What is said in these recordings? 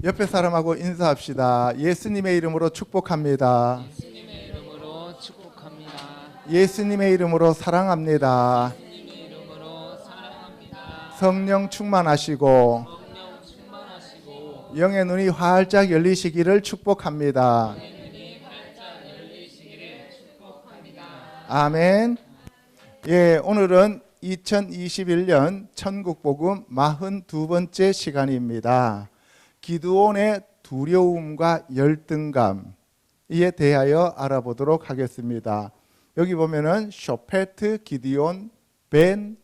옆에 사람하고 인사합시다. 예수님의 이름으로 축복합니다. 예수님의 이름으로 축복합니다. 예수님의 이름으로 사랑합니다. 예수님의 이름으로 사랑합니다. 성령 충만하시고 성령 충만하시고 영의 눈이 활짝 열리시기를 축복합니다. 눈이 활짝 열리시기를 축복합니다. 아멘. 예, 오늘은 2021년 천국복음 42번째 시간입니다. 기드온의 두려움과 열등감에 대하여 알아보도록 하겠습니다. 여기 보면은 쇼페트, 기드온, 벤,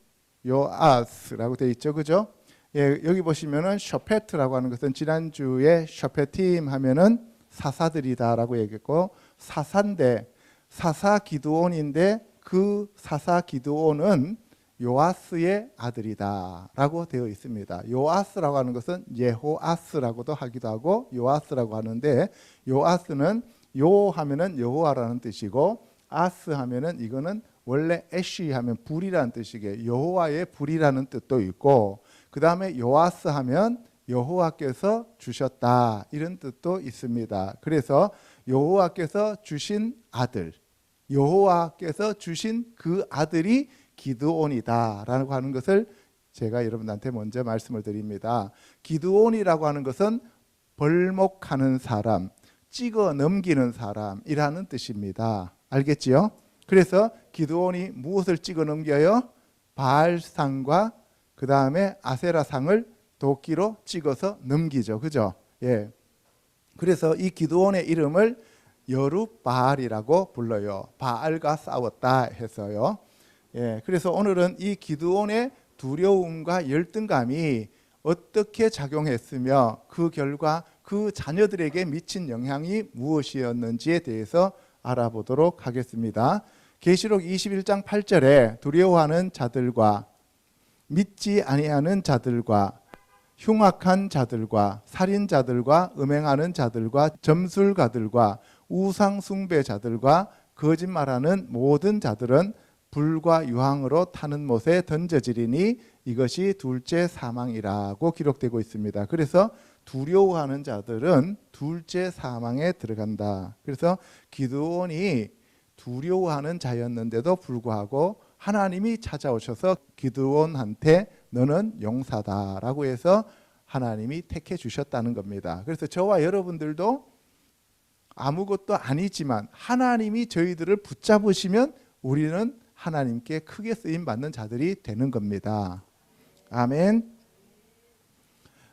요아스라고 되어 있죠, 그죠? 예, 여기 보시면은 쇼페트라고 하는 것은 지난주에 쇼페팀 하면은 사사들이다라고 얘기했고, 사사인데 사사 기드온인데 그 사사 기드온은 요아스의 아들이다라고 되어 있습니다. 요아스라고 하는 것은 예호아스라고도 하기도 하고 요아스라고 하는데, 요아스는 요 하면은 여호와라는 뜻이고, 아스 하면은 이거는 원래 애쉬 하면 불이라는 뜻이게 여호와의 불이라는 뜻도 있고, 그 다음에 요아스 하면 여호와께서 주셨다 이런 뜻도 있습니다. 그래서 여호와께서 주신 아들, 여호와께서 주신 그 아들이 기드온이다라고 하는 것을 제가 여러분한테 먼저 말씀을 드립니다. 기드온이라고 하는 것은 벌목하는 사람, 찍어 넘기는 사람이라는 뜻입니다. 알겠지요? 그래서 기드온이 무엇을 찍어 넘겨요? 바알상과 그 다음에 아세라상을 도끼로 찍어서 넘기죠. 그죠? 예. 그래서 이 기드온의 이름을 여룻바알이라고 불러요. 바알과 싸웠다 해서요. 예, 그래서 오늘은 이 기드온의 두려움과 열등감이 어떻게 작용했으며 그 결과 그 자녀들에게 미친 영향이 무엇이었는지에 대해서 알아보도록 하겠습니다. 계시록 21장 8절에 두려워하는 자들과 믿지 아니하는 자들과 흉악한 자들과 살인자들과 음행하는 자들과 점술가들과 우상 숭배자들과 거짓말하는 모든 자들은 불과 유황으로 타는 못에 던져지리니 이것이 둘째 사망이라고 기록되고 있습니다. 그래서 두려워하는 자들은 둘째 사망에 들어간다. 그래서 기드온이 두려워하는 자였는데도 불구하고 하나님이 찾아오셔서 기드온한테 너는 용사다라고 해서 하나님이 택해 주셨다는 겁니다. 그래서 저와 여러분들도 아무것도 아니지만 하나님이 저희들을 붙잡으시면 우리는 하나님께 크게 쓰임 받는 자들이 되는 겁니다. 아멘.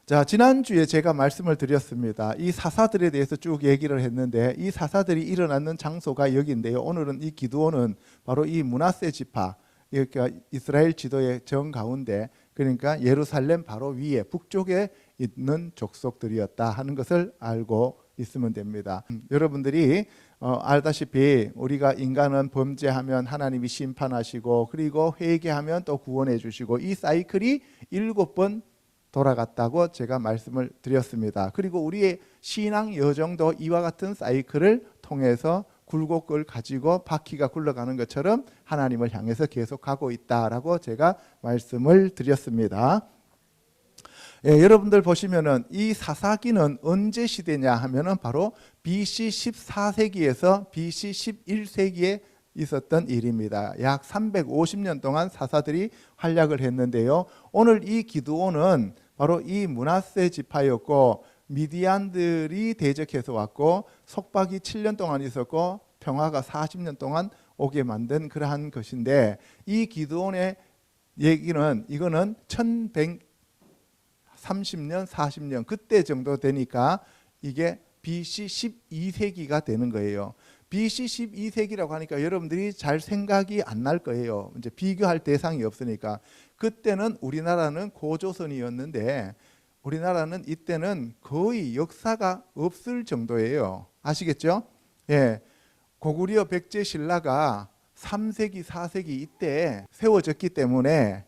자, 지난주에 제가 말씀을 드렸습니다. 이 사사들에 대해서 쭉 얘기를 했는데 이 사사들이 일어나는 장소가 여기인데요. 오늘은 이 기드온은 바로 이 므낫세 지파, 그러니까 이스라엘 지도의 정 가운데, 그러니까 예루살렘 바로 위에 북쪽에 있는 족속들이었다 하는 것을 알고 있으면 됩니다. 여러분들이 알다시피 우리가 인간은 범죄하면 하나님이 심판하시고 그리고 회개하면 또 구원해 주시고 이 사이클이 7번 돌아갔다고 제가 말씀을 드렸습니다. 그리고 우리의 신앙 여정도 이와 같은 사이클을 통해서 굴곡을 가지고 바퀴가 굴러가는 것처럼 하나님을 향해서 계속 가고 있다라고 제가 말씀을 드렸습니다. 예, 여러분들 보시면은 이 사사기는 언제 시대냐 하면은 바로 BC 14세기에서 BC 11세기에 있었던 일입니다. 약 350년 동안 사사들이 활약을 했는데요. 오늘 이 기드온은 바로 이 므낫세 지파였고 미디안들이 대적해서 왔고 속박이 7년 동안 있었고 평화가 40년 동안 오게 만든 그러한 것인데, 이 기드온의 얘기는 이거는 1130년 40년 그때 정도 되니까 이게 BC 12세기가 되는 거예요. BC 12세기라고 하니까 여러분들이 잘 생각이 안 날 거예요. 이제 비교할 대상이 없으니까. 그때는 우리나라는 고조선이었는데 우리나라는 이때는 거의 역사가 없을 정도예요. 아시겠죠? 예. 고구려 백제 신라가 3세기 4세기 이때 세워졌기 때문에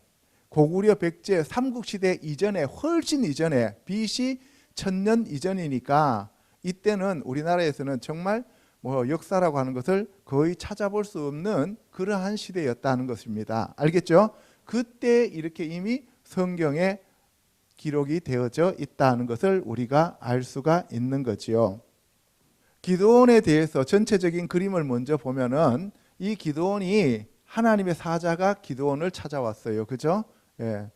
고구려 백제 삼국시대 이전에, 훨씬 이전에 BC 1000년 이전이니까 이때는 우리나라에서는 정말 역사라고 하는 것을 거의 찾아볼 수 없는 그러한 시대였다는 것입니다. 알겠죠? 그때 이렇게 이미 성경에 기록이 되어져 있다는 것을 우리가 알 수가 있는 거지요. 기드온에 대해서 전체적인 그림을 먼저 보면은 이 기드온이 하나님의 사자가 기드온을 찾아왔어요. 그죠? 예.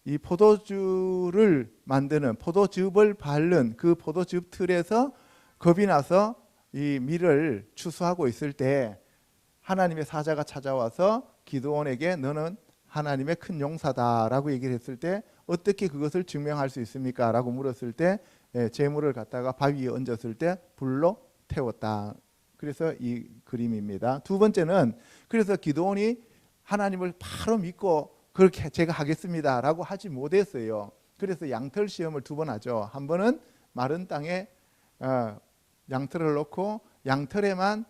이 포도주를 만드는 포도즙을 바른 그 포도즙 틀에서 겁이 나서 이 밀을 추수하고 있을 때 하나님의 사자가 찾아와서 기드온에게 너는 하나님의 큰 용사다라고 얘기를 했을 때 어떻게 그것을 증명할 수 있습니까? 라고 물었을 때 재물을 갖다가 바위에 얹었을 때 불로 태웠다. 그래서 이 그림입니다. 두 번째는 그래서 기드온이 하나님을 바로 믿고 그렇게 제가 하겠습니다 라고 하지 못했어요. 그래서 양털 시험을 두 번 하죠. 한 번은 마른 땅에 양털을 놓고 양털에만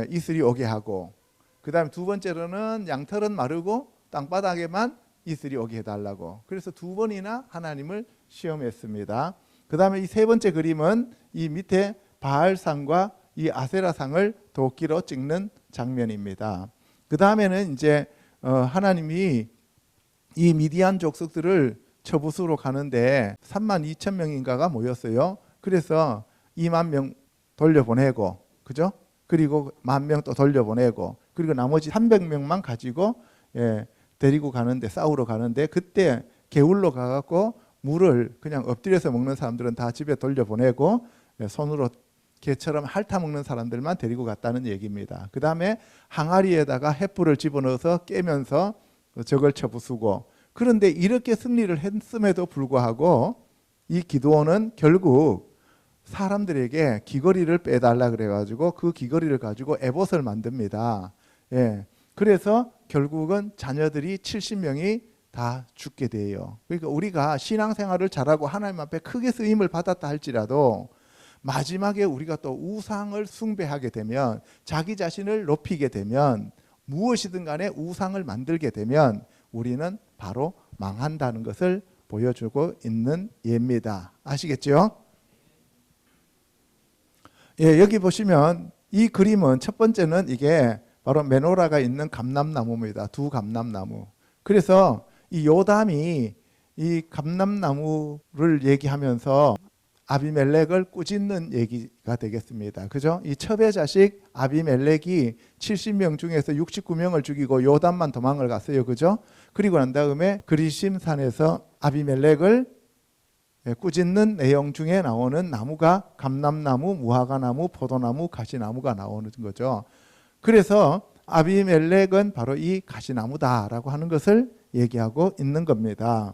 이슬이 오게 하고, 그 다음에 두 번째로는 양털은 마르고 땅바닥에만 이슬이 오게 해달라고. 그래서 두 번이나 하나님을 시험했습니다. 그 다음에 이 세 번째 그림은 이 밑에 바알상과 이 아세라상을 도끼로 찍는 장면입니다. 그 다음에는 이제 하나님이 이 미디안 족속들을 처부수로 가는데 32,000명인가가 모였어요. 그래서 2만 명 돌려보내고, 그죠? 그리고 10,000명 또 돌려보내고, 그리고 나머지 300명만 가지고 데리고 가는데, 싸우러 가는데, 그때 게울로 가갖고 물을 그냥 엎드려서 먹는 사람들은 다 집에 돌려보내고 손으로 개처럼 핥아 먹는 사람들만 데리고 갔다는 얘기입니다. 그 다음에 항아리에다가 횃불을 집어넣어서 깨면서 적을 쳐부수고, 그런데 이렇게 승리를 했음에도 불구하고 이 기드온은 결국 사람들에게 귀걸이를 빼달라 그래가지고 그 귀걸이를 가지고 에봇을 만듭니다. 그래서 결국은 자녀들이 70명이 다 죽게 돼요. 그러니까 우리가 신앙생활을 잘하고 하나님 앞에 크게 쓰임을 받았다 할지라도 마지막에 우리가 또 우상을 숭배하게 되면, 자기 자신을 높이게 되면, 무엇이든 간에 우상을 만들게 되면 우리는 바로 망한다는 것을 보여주고 있는 예입니다. 아시겠죠? 여기 보시면 이 그림은 첫 번째는 이게 바로 메노라가 있는 감람나무입니다. 두 감람나무. 그래서 이 요담이 이 감람나무를 얘기하면서 아비멜렉을 꾸짖는 얘기가 되겠습니다. 그죠? 이 첩의 자식 아비멜렉이 70명 중에서 69명을 죽이고 요담만 도망을 갔어요. 그죠? 그리고 난 다음에 그리심 산에서 아비멜렉을 꾸짖는 내용 중에 나오는 나무가 감람나무, 무화과나무, 포도나무, 가시나무가 나오는 거죠. 그래서 아비멜렉은 바로 이 가시나무다라고 하는 것을 얘기하고 있는 겁니다.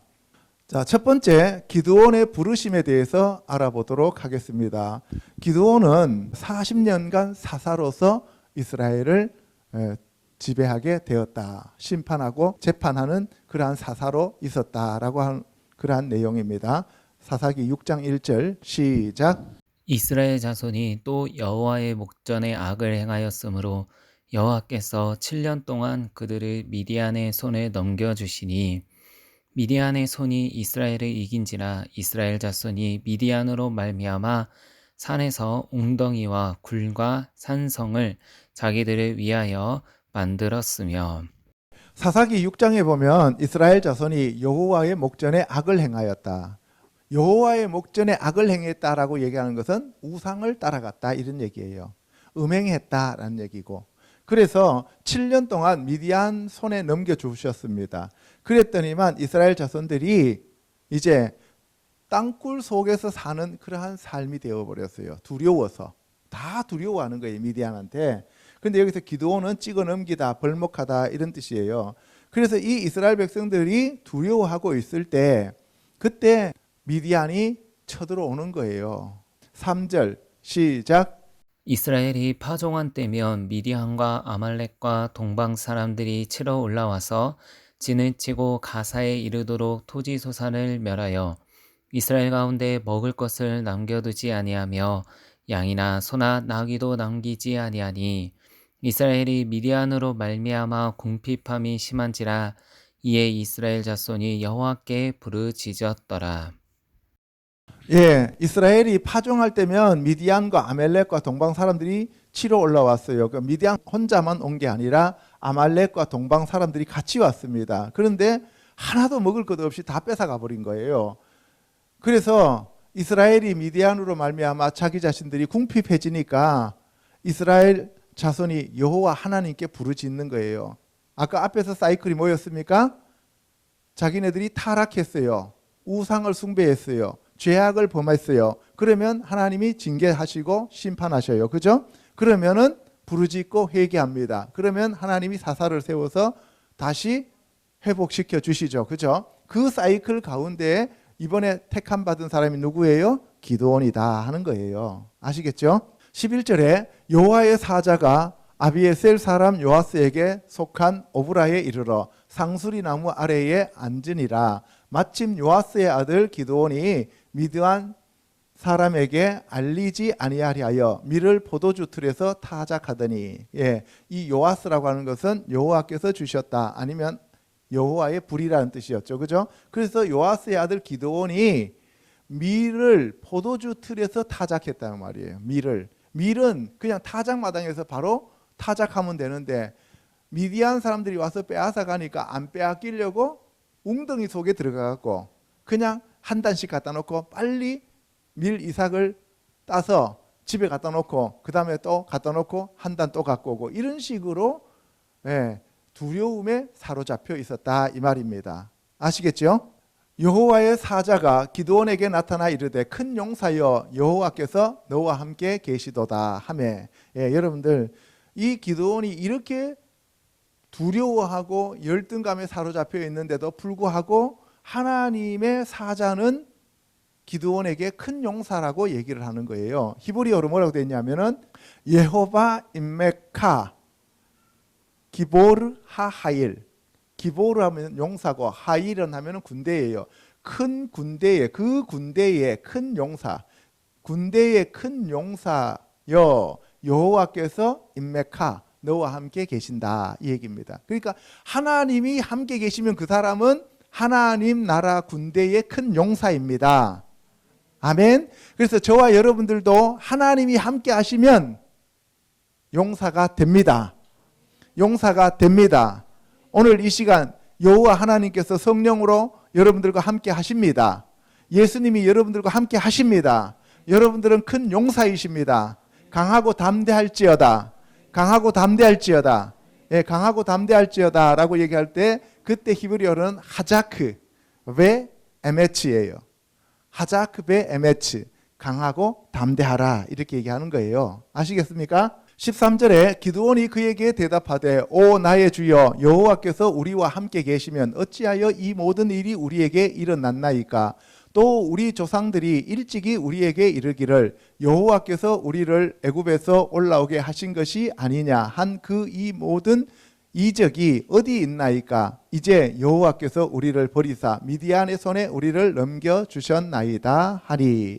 자, 첫 번째 기드온의 부르심에 대해서 알아보도록 하겠습니다. 기드온은 40년간 사사로서 이스라엘을 지배하게 되었다. 심판하고 재판하는 그러한 사사로 있었다라고 하는 그러한 내용입니다. 사사기 6장 1절 시작. 이스라엘 자손이 또 여호와의 목전에 악을 행하였으므로 여호와께서 7년 동안 그들을 미디안의 손에 넘겨주시니 미디안의 손이 이스라엘을 이긴지라 이스라엘 자손이 미디안으로 말미암아 산에서 웅덩이와 굴과 산성을 자기들을 위하여 만들었으며. 사사기 6장에 보면 이스라엘 자손이 여호와의 목전에 악을 행하였다. 여호와의 목전에 악을 행했다라고 얘기하는 것은 우상을 따라갔다 이런 얘기예요. 음행했다라는 얘기고, 그래서 7년 동안 미디안 손에 넘겨주셨습니다. 그랬더니만 이스라엘 자손들이 이제 땅굴 속에서 사는 그러한 삶이 되어버렸어요. 두려워서. 다 두려워하는 거예요, 미디안한테. 그런데 여기서 기드온은 찍어 넘기다, 벌목하다 이런 뜻이에요. 그래서 이 이스라엘 백성들이 두려워하고 있을 때 그때 미디안이 쳐들어오는 거예요. 3절 시작. 이스라엘이 파종한 때면 미디안과 아말렉과 동방 사람들이 치러 올라와서 진을 치고 가사에 이르도록 토지 소산을 멸하여 이스라엘 가운데 먹을 것을 남겨두지 아니하며 양이나 소나 나귀도 남기지 아니하니 이스라엘이 미디안으로 말미암아 궁핍함이 심한지라 이에 이스라엘 자손이 여호와께 부르짖었더라. 이스라엘이 파종할 때면 미디안과 아말렉과 동방 사람들이 치러 올라왔어요. 그러니까 미디안 혼자만 온 게 아니라 아말렉과 동방 사람들이 같이 왔습니다. 그런데 하나도 먹을 것 없이 다 뺏어가 버린 거예요. 그래서 이스라엘이 미디안으로 말미암아 자기 자신들이 궁핍해지니까 이스라엘 자손이 여호와 하나님께 부르짖는 거예요. 아까 앞에서 사이클이 뭐였습니까? 자기네들이 타락했어요. 우상을 숭배했어요. 죄악을 범했어요. 그러면 하나님이 징계하시고 심판하셔요. 그죠? 그러면은 부르짖고 회개합니다. 그러면 하나님이 사사를 세워서 다시 회복시켜 주시죠. 그죠? 그 사이클 가운데 이번에 택함 받은 사람이 누구예요? 기드온이다 하는 거예요. 아시겠죠? 11절에 여호와의 사자가 아비에셀 사람 요아스에게 속한 오브라에 이르러 상수리 나무 아래에 앉으니라. 마침 요아스의 아들 기드온이 미드안 사람에게 알리지 아니하리하여 밀을 포도주 틀에서 타작하더니, 이 요아스라고 하는 것은 여호와께서 주셨다, 아니면 여호와의 불이라는 뜻이었죠. 그죠? 그래서 요아스의 아들 기드온이 밀을 포도주 틀에서 타작했다는 말이에요. 밀은 그냥 타작마당에서 바로 타작하면 되는데 미디안 사람들이 와서 빼앗아 가니까 안 빼앗기려고 웅덩이 속에 들어가고 그냥 한 단씩 갖다 놓고 빨리 밀 이삭을 따서 집에 갖다 놓고 그 다음에 또 갖다 놓고 한 단 또 갖고 오고 이런 식으로 두려움에 사로잡혀 있었다 이 말입니다. 아시겠죠? 여호와의 사자가 기드온에게 나타나 이르되 큰 용사여 여호와께서 너와 함께 계시도다 하매, 여러분들 이 기드온이 이렇게 두려워하고 열등감에 사로잡혀 있는데도 불구하고 하나님의 사자는 기드온에게 큰 용사라고 얘기를 하는 거예요. 히브리어로 뭐라고 되어 있냐면은 예호바 임메카 기보르 하하일. 기보르 하면 용사고 하일은 하면은 군대예요. 큰 군대에, 그 군대의 큰 용사, 군대의 큰 용사여 여호와께서 임메카 너와 함께 계신다 이 얘기입니다. 그러니까 하나님이 함께 계시면 그 사람은 하나님 나라 군대의 큰 용사입니다. 아멘. 그래서 저와 여러분들도 하나님이 함께 하시면 용사가 됩니다. 용사가 됩니다. 오늘 이 시간 여호와 하나님께서 성령으로 여러분들과 함께 하십니다. 예수님이 여러분들과 함께 하십니다. 여러분들은 큰 용사이십니다. 강하고 담대할지어다. 강하고 담대할지어다. 강하고 담대할지어다 라고 얘기할 때 그때 히브리어는 하자크 베 에메츠예요. 하자크 베 에메츠, 강하고 담대하라 이렇게 얘기하는 거예요. 아시겠습니까? 13절에 기드온이 그에게 대답하되 오 나의 주여 여호와께서 우리와 함께 계시면 어찌하여 이 모든 일이 우리에게 일어났나이까? 또 우리 조상들이 일찍이 우리에게 이르기를 여호와께서 우리를 애굽에서 올라오게 하신 것이 아니냐 한 그 이 모든 이적이 어디 있나이까? 이제 여호와께서 우리를 버리사 미디안의 손에 우리를 넘겨주셨나이다 하니,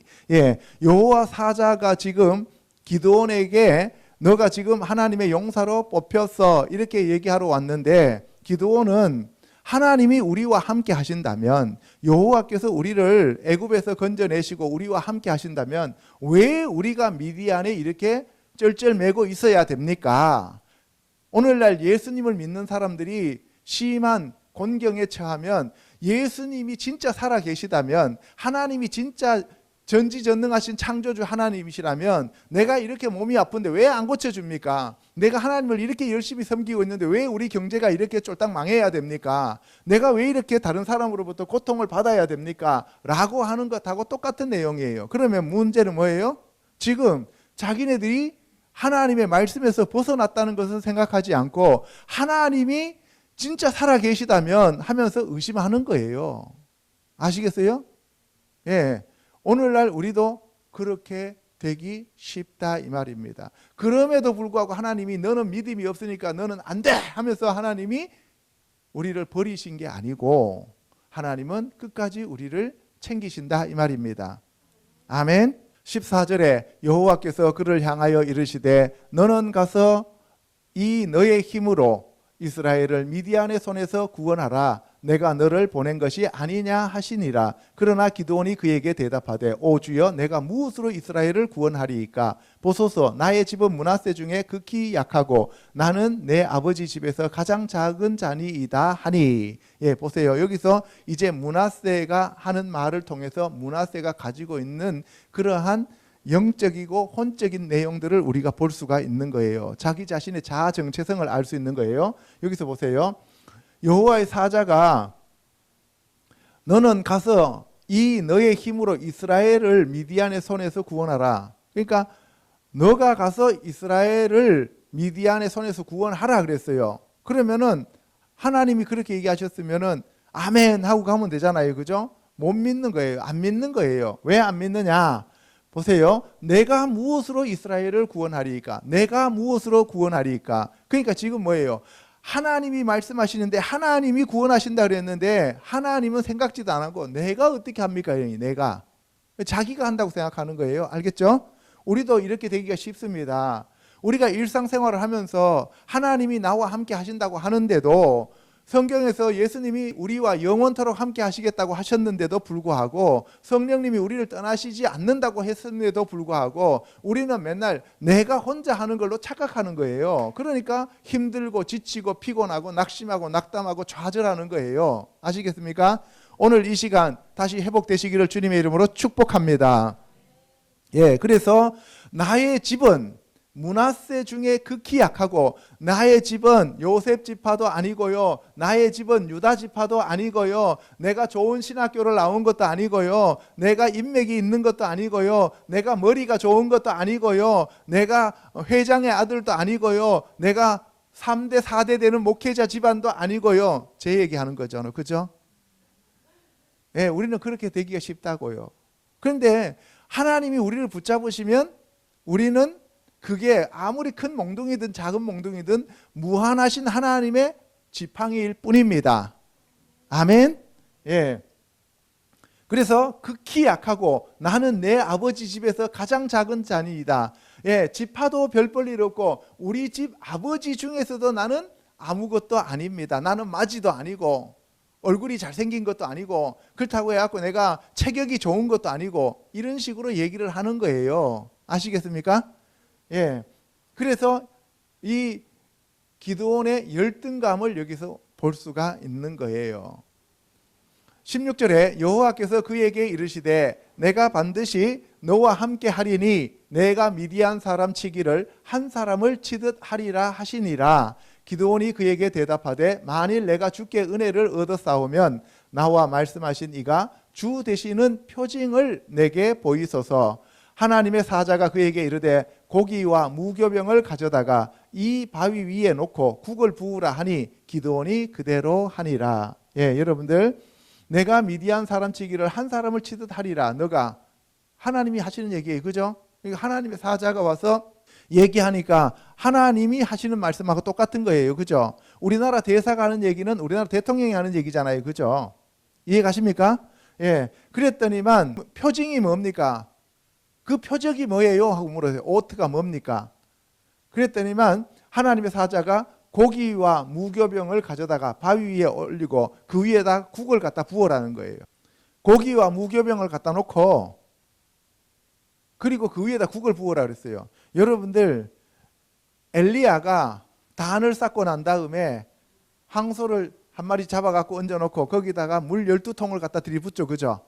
여호와 사자가 지금 기드온에게 너가 지금 하나님의 용사로 뽑혔어 이렇게 얘기하러 왔는데, 기드온은 하나님이 우리와 함께 하신다면, 여호와께서 우리를 애굽에서 건져내시고 우리와 함께 하신다면 왜 우리가 미디안에 이렇게 쩔쩔매고 있어야 됩니까? 오늘날 예수님을 믿는 사람들이 심한 곤경에 처하면, 예수님이 진짜 살아 계시다면, 하나님이 진짜 전지전능하신 창조주 하나님이시라면 내가 이렇게 몸이 아픈데 왜 안 고쳐줍니까? 내가 하나님을 이렇게 열심히 섬기고 있는데 왜 우리 경제가 이렇게 쫄딱 망해야 됩니까? 내가 왜 이렇게 다른 사람으로부터 고통을 받아야 됩니까? 라고 하는 것하고 똑같은 내용이에요. 그러면 문제는 뭐예요? 지금 자기네들이 하나님의 말씀에서 벗어났다는 것을 생각하지 않고 하나님이 진짜 살아 계시다면 하면서 의심하는 거예요. 아시겠어요? 오늘날 우리도 그렇게 되기 쉽다 이 말입니다. 그럼에도 불구하고 하나님이 너는 믿음이 없으니까 너는 안 돼 하면서 하나님이 우리를 버리신 게 아니고 하나님은 끝까지 우리를 챙기신다 이 말입니다. 아멘. 14절에 여호와께서 그를 향하여 이르시되 너는 가서 이 너의 힘으로 이스라엘을 미디안의 손에서 구원하라. 내가 너를 보낸 것이 아니냐 하시니라. 그러나 기드온이 그에게 대답하되 오 주여 내가 무엇으로 이스라엘을 구원하리이까? 보소서 나의 집은 므낫세 중에 극히 약하고 나는 내 아버지 집에서 가장 작은 자니이다 하니. 예, 보세요. 여기서 이제 므낫세가 하는 말을 통해서 므낫세가 가지고 있는 그러한 영적이고 혼적인 내용들을 우리가 볼 수가 있는 거예요. 자기 자신의 자아 정체성을 알 수 있는 거예요. 여기서 보세요. 여호와의 사자가 너는 가서 이 너의 힘으로 이스라엘을 미디안의 손에서 구원하라. 그러니까 너가 가서 이스라엘을 미디안의 손에서 구원하라 그랬어요. 그러면은 하나님이 그렇게 얘기하셨으면은 아멘 하고 가면 되잖아요. 그죠? 못 믿는 거예요. 안 믿는 거예요. 왜 안 믿느냐? 보세요. 내가 무엇으로 이스라엘을 구원하리이까? 내가 무엇으로 구원하리이까? 그러니까 지금 뭐예요? 하나님이 말씀하시는데 하나님이 구원하신다 그랬는데 하나님은 생각지도 안 하고 내가 어떻게 합니까? 내가 자기가 한다고 생각하는 거예요. 알겠죠? 우리도 이렇게 되기가 쉽습니다. 우리가 일상생활을 하면서 하나님이 나와 함께 하신다고 하는데도 성경에서 예수님이 우리와 영원토록 함께 하시겠다고 하셨는데도 불구하고 성령님이 우리를 떠나시지 않는다고 했음에도 불구하고 우리는 맨날 내가 혼자 하는 걸로 착각하는 거예요. 그러니까 힘들고 지치고 피곤하고 낙심하고 낙담하고 좌절하는 거예요. 아시겠습니까? 오늘 이 시간 다시 회복되시기를 주님의 이름으로 축복합니다. 예, 그래서 나의 집은 므낫세 중에 극히 약하고 나의 집은 요셉 지파도 아니고요, 나의 집은 유다 지파도 아니고요, 내가 좋은 신학교를 나온 것도 아니고요, 내가 인맥이 있는 것도 아니고요, 내가 머리가 좋은 것도 아니고요, 내가 회장의 아들도 아니고요, 내가 3대 4대 되는 목회자 집안도 아니고요. 제 얘기하는 거죠. 그죠? 예, 우리는 그렇게 되기가 쉽다고요. 그런데 하나님이 우리를 붙잡으시면 우리는 그게 아무리 큰 몽둥이든 작은 몽둥이든 무한하신 하나님의 지팡이일 뿐입니다. 아멘. 예. 그래서 극히 약하고 나는 내 아버지 집에서 가장 작은 자니이다. 예, 지파도 별 볼 일 없고 우리 집 아버지 중에서도 나는 아무것도 아닙니다. 나는 마지도 아니고 얼굴이 잘생긴 것도 아니고 그렇다고 해갖고 내가 체격이 좋은 것도 아니고 이런 식으로 얘기를 하는 거예요. 아시겠습니까? 예. 그래서 이 기드온의 열등감을 여기서 볼 수가 있는 거예요. 16절에 여호와께서 그에게 이르시되 내가 반드시 너와 함께 하리니 내가 미디안 사람 치기를 한 사람을 치듯 하리라 하시니라. 기드온이 그에게 대답하되 만일 내가 주께 은혜를 얻었사오면 나와 말씀하신 이가 주 되시는 표징을 내게 보이소서. 하나님의 사자가 그에게 이르되 고기와 무교병을 가져다가 이 바위 위에 놓고 국을 부으라 하니 기드온이 그대로 하니라. 예, 여러분들 내가 미디안 사람 치기를 한 사람을 치듯 하리라. 너가 하나님이 하시는 얘기예요. 그죠? 하나님의 사자가 와서 얘기하니까 하나님이 하시는 말씀하고 똑같은 거예요. 그죠? 우리나라 대사가 하는 얘기는 우리나라 대통령이 하는 얘기잖아요. 그죠? 이해 가십니까? 예. 그랬더니만 표징이 뭡니까? 그 표적이 뭐예요? 하고 물어요. 오트가 뭡니까? 그랬더니만 하나님의 사자가 고기와 무교병을 가져다가 바위 위에 올리고 그 위에다 국을 갖다 부어라는 거예요. 고기와 무교병을 갖다 놓고 그리고 그 위에다 국을 부어라 그랬어요. 여러분들 엘리야가 단을 쌓고 난 다음에 황소를 한 마리 잡아갖고 얹어놓고 거기다가 물 12통을 갖다 들이붓죠. 그죠?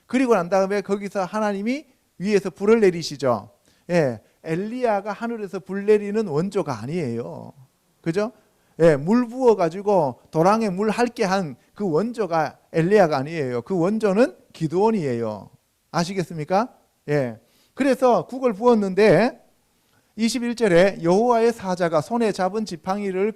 그리고 난 다음에 거기서 하나님이 위에서 불을 내리시죠. 예, 엘리야가 하늘에서 불 내리는 원조가 아니에요. 그죠? 예, 물 부어가지고 도랑에 물 핥게 한 그 원조가 엘리야가 아니에요. 그 원조는 기드온이에요. 아시겠습니까? 예. 그래서 국을 부었는데 21절에 여호와의 사자가 손에 잡은 지팡이를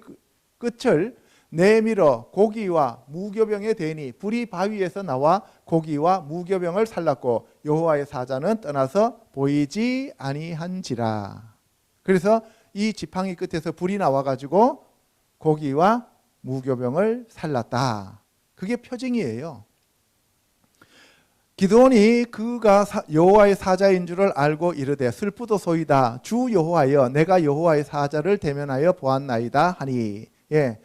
끝을 내밀어 고기와 무교병에 대니 불이 바위에서 나와 고기와 무교병을 살랐고 여호와의 사자는 떠나서 보이지 아니한지라. 그래서 이 지팡이 끝에서 불이 나와가지고 고기와 무교병을 살랐다. 그게 표징이에요. 기드온이 그가 여호와의 사자인 줄을 알고 이르되 슬프도소이다. 주 여호와여 내가 여호와의 사자를 대면하여 보았나이다 하니. 예.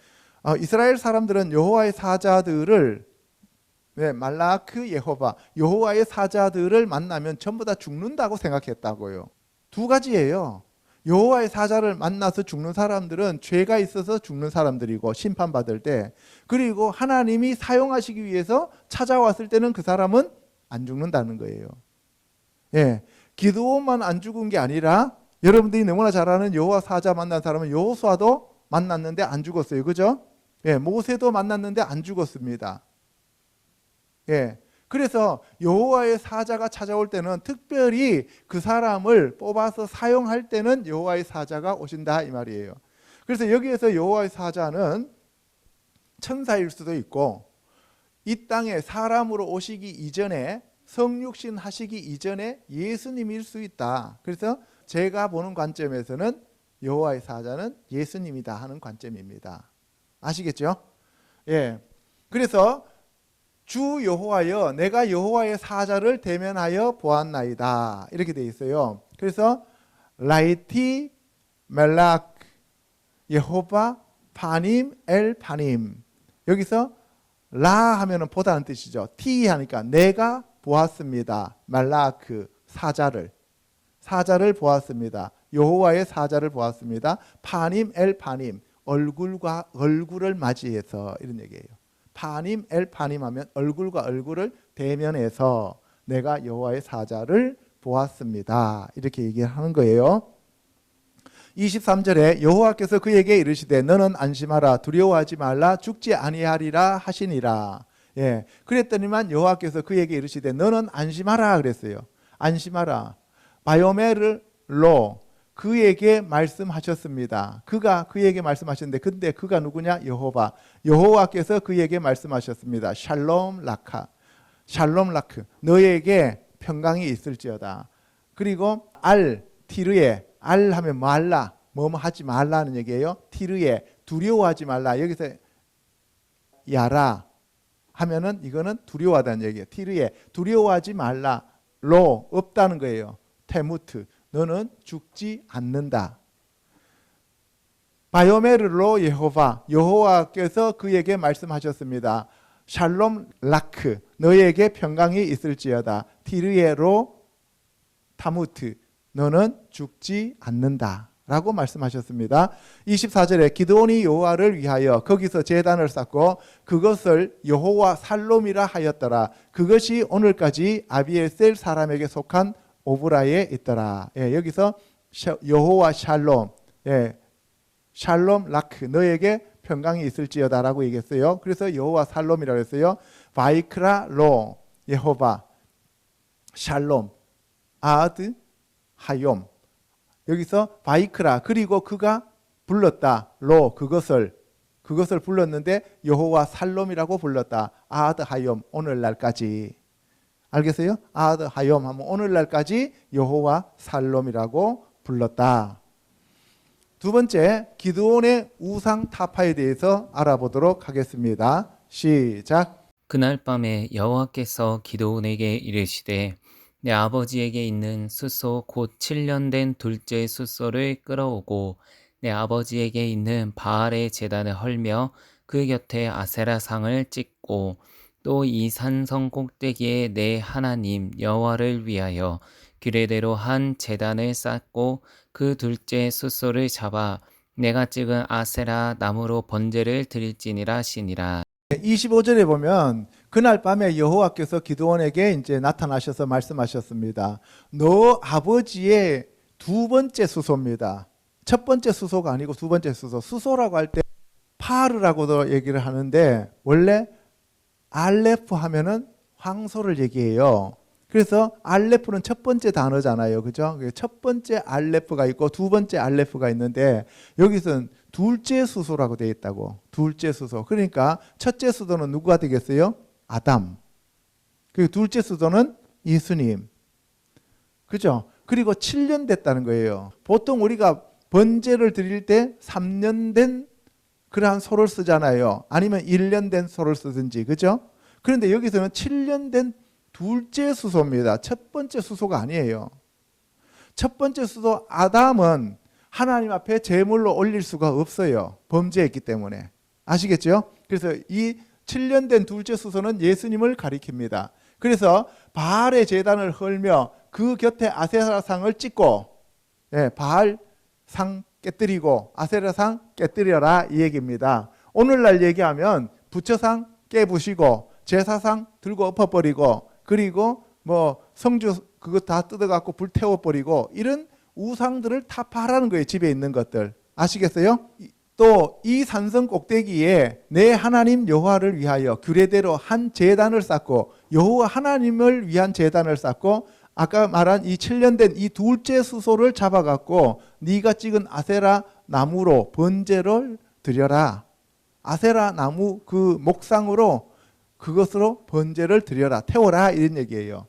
이스라엘 사람들은 여호와의 사자들을 말라크 여호와 여호와의 사자들을 만나면 전부 다 죽는다고 생각했다고요. 두 가지예요. 여호와의 사자를 만나서 죽는 사람들은 죄가 있어서 죽는 사람들이고 심판받을 때, 그리고 하나님이 사용하시기 위해서 찾아왔을 때는 그 사람은 안 죽는다는 거예요. 기드온만 안 죽은 게 아니라 여러분들이 너무나 잘 아는 여호와 사자 만난 사람은 여호수아도 만났는데 안 죽었어요. 그죠? 모세도 만났는데 안 죽었습니다. 그래서 여호와의 사자가 찾아올 때는 특별히 그 사람을 뽑아서 사용할 때는 여호와의 사자가 오신다 이 말이에요. 그래서 여기에서 여호와의 사자는 천사일 수도 있고 이 땅에 사람으로 오시기 이전에 성육신 하시기 이전에 예수님일 수 있다. 그래서 제가 보는 관점에서는 여호와의 사자는 예수님이다 하는 관점입니다. 아시겠죠? 그래서 주 여호와여 내가 여호와의 사자를 대면하여 보았나이다 이렇게 돼 있어요. 그래서 라이티 멜락 여호바 파님 엘 파님, 여기서 라 하면은 보다는 뜻이죠. 티 하니까 내가 보았습니다. 말라크 사자를 보았습니다. 여호와의 사자를 보았습니다. 파님 엘 파님 얼굴과 얼굴을 맞이해서 이런 얘기예요. 파님 엘 파님 하면 얼굴과 얼굴을 대면해서 내가 여호와의 사자를 보았습니다. 이렇게 얘기하는 거예요. 23절에 여호와께서 그에게 이르시되 너는 안심하라 두려워하지 말라 죽지 아니하리라 하시니라. 그랬더니만 여호와께서 그에게 이르시되 너는 안심하라 그랬어요. 안심하라. 바요메르로 그에게 말씀하셨습니다. 그가 그에게 말씀하셨는데 근데 그가 누구냐? 여호와께서 그에게 말씀하셨습니다. 샬롬 라크 너에게 평강이 있을지어다. 그리고 티르에 하면 말라 뭐뭐 하지 말라는 얘기예요. 티르에 두려워하지 말라. 여기서 야라 하면은 이거는 두려워하다는 얘기예요. 티르에 두려워하지 말라 로 없다는 거예요. 테무트 너는 죽지 않는다. 바요메르로 여호와께서 그에게 말씀하셨습니다. 샬롬 라크 너에게 평강이 있을지어다. 티르에로 타무트 너는 죽지 않는다 라고 말씀하셨습니다. 24절에 기드온이 여호와를 위하여 거기서 제단을 쌓고 그것을 여호와 살롬이라 하였더라. 그것이 오늘까지 아비에셀 사람에게 속한 오브라에 있더라. 여기서 여호와 샬롬 샬롬 라크 너에게 평강이 있을지어다 라고 얘기했어요. 그래서 여호와 살롬이라고 했어요. 바이크라 로 여호바 샬롬 아드 하욤. 여기서 바이크라 그리고 그가 불렀다 로 그것을 불렀는데 여호와 살롬이라고 불렀다. 아드 하욤 오늘날까지. 알겠어요? 아드 하욤 하면 오늘날까지 여호와 살롬이라고 불렀다. 두 번째 기드온의 우상 타파에 대해서 알아보도록 하겠습니다. 시작. 그날 밤에 여호와께서 기드온에게 이르시되 내 아버지에게 있는 숫소 곧 7년 된 둘째 숫소를 끌어오고 내 아버지에게 있는 바알의 제단을 헐며 그 곁에 아세라상을 찍고 또 이 산성 꼭대기에 내 하나님 여호와를 위하여 규례대로 한 제단을 쌓고 그 둘째 숫소를 잡아 내가 찍은 아세라 나무로 번제를 드릴지니라 하시니라. 25절에 보면 그날 밤에 여호와께서 기드온에게 이제 나타나셔서 말씀하셨습니다. 너 아버지의 두 번째 수소입니다. 첫 번째 수소가 아니고 두 번째 수소. 수소라고 할 때 파르라고도 얘기를 하는데 원래 알레프 하면은 황소를 얘기해요. 그래서 알레프는 첫 번째 단어잖아요. 그죠? 첫 번째 알레프가 있고 두 번째 알레프가 있는데 여기서는 둘째 수소라고 되어 있다고. 둘째 수소. 그러니까 첫째 수소는 누구가 되겠어요? 아담. 그리고 둘째 수소는 예수님. 그죠? 그리고 7년 됐다는 거예요. 보통 우리가 번제를 드릴 때 3년 된 그러한 소를 쓰잖아요. 아니면 1년 된 소를 쓰든지. 그죠? 그런데 여기서는 7년 된 둘째 수소입니다. 첫 번째 수소가 아니에요. 첫 번째 수소 아담은 하나님 앞에 제물로 올릴 수가 없어요. 범죄했기 때문에. 아시겠죠? 그래서 이 7년 된 둘째 수소는 예수님을 가리킵니다. 그래서 바알의 제단을 헐며 그 곁에 아세라상을 찍고, 바알 상 깨뜨리고 아세라상 깨뜨려라 이 얘기입니다. 오늘날 얘기하면 부처상 깨부시고 제사상 들고 엎어버리고, 그리고 뭐 성주 그거 다 뜯어갖고 불태워버리고, 이런 우상들을 타파하라는 거예요. 집에 있는 것들. 아시겠어요? 또 이 산성 꼭대기에 내 하나님 여호와를 위하여 규례대로 한 제단을 쌓고, 여호와 하나님을 위한 제단을 쌓고, 아까 말한 이 7년 된 이 둘째 수소를 잡아갖고 네가 찍은 아세라 나무로 번제를 드려라. 아세라 나무 그 목상으로 그것으로 번제를 드려라. 태워라. 이런 얘기예요.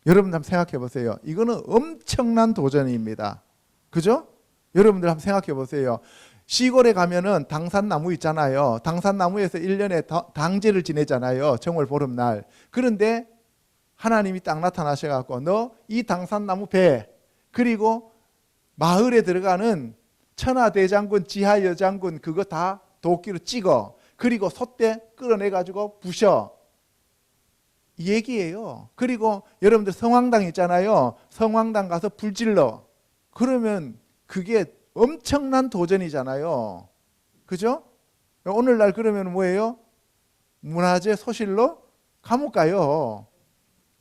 여러분 한번 생각해 보세요. 이거는 엄청난 도전입니다. 그죠? 여러분들 한번 생각해 보세요. 시골에 가면은 당산나무 있잖아요. 당산나무에서 1년에 당제를 지내잖아요. 정월 보름날. 그런데 하나님이 딱 나타나셔갖고 너 이 당산나무 배, 그리고 마을에 들어가는 천하대장군, 지하여장군 그거 다 도끼로 찍어, 그리고 솥대 끌어내가지고 부셔, 이 얘기예요. 그리고 여러분들 성황당 있잖아요. 성황당 가서 불질러. 그러면 그게 엄청난 도전이잖아요. 그죠? 오늘날 그러면 뭐예요? 문화재 소실로 감옥 가요.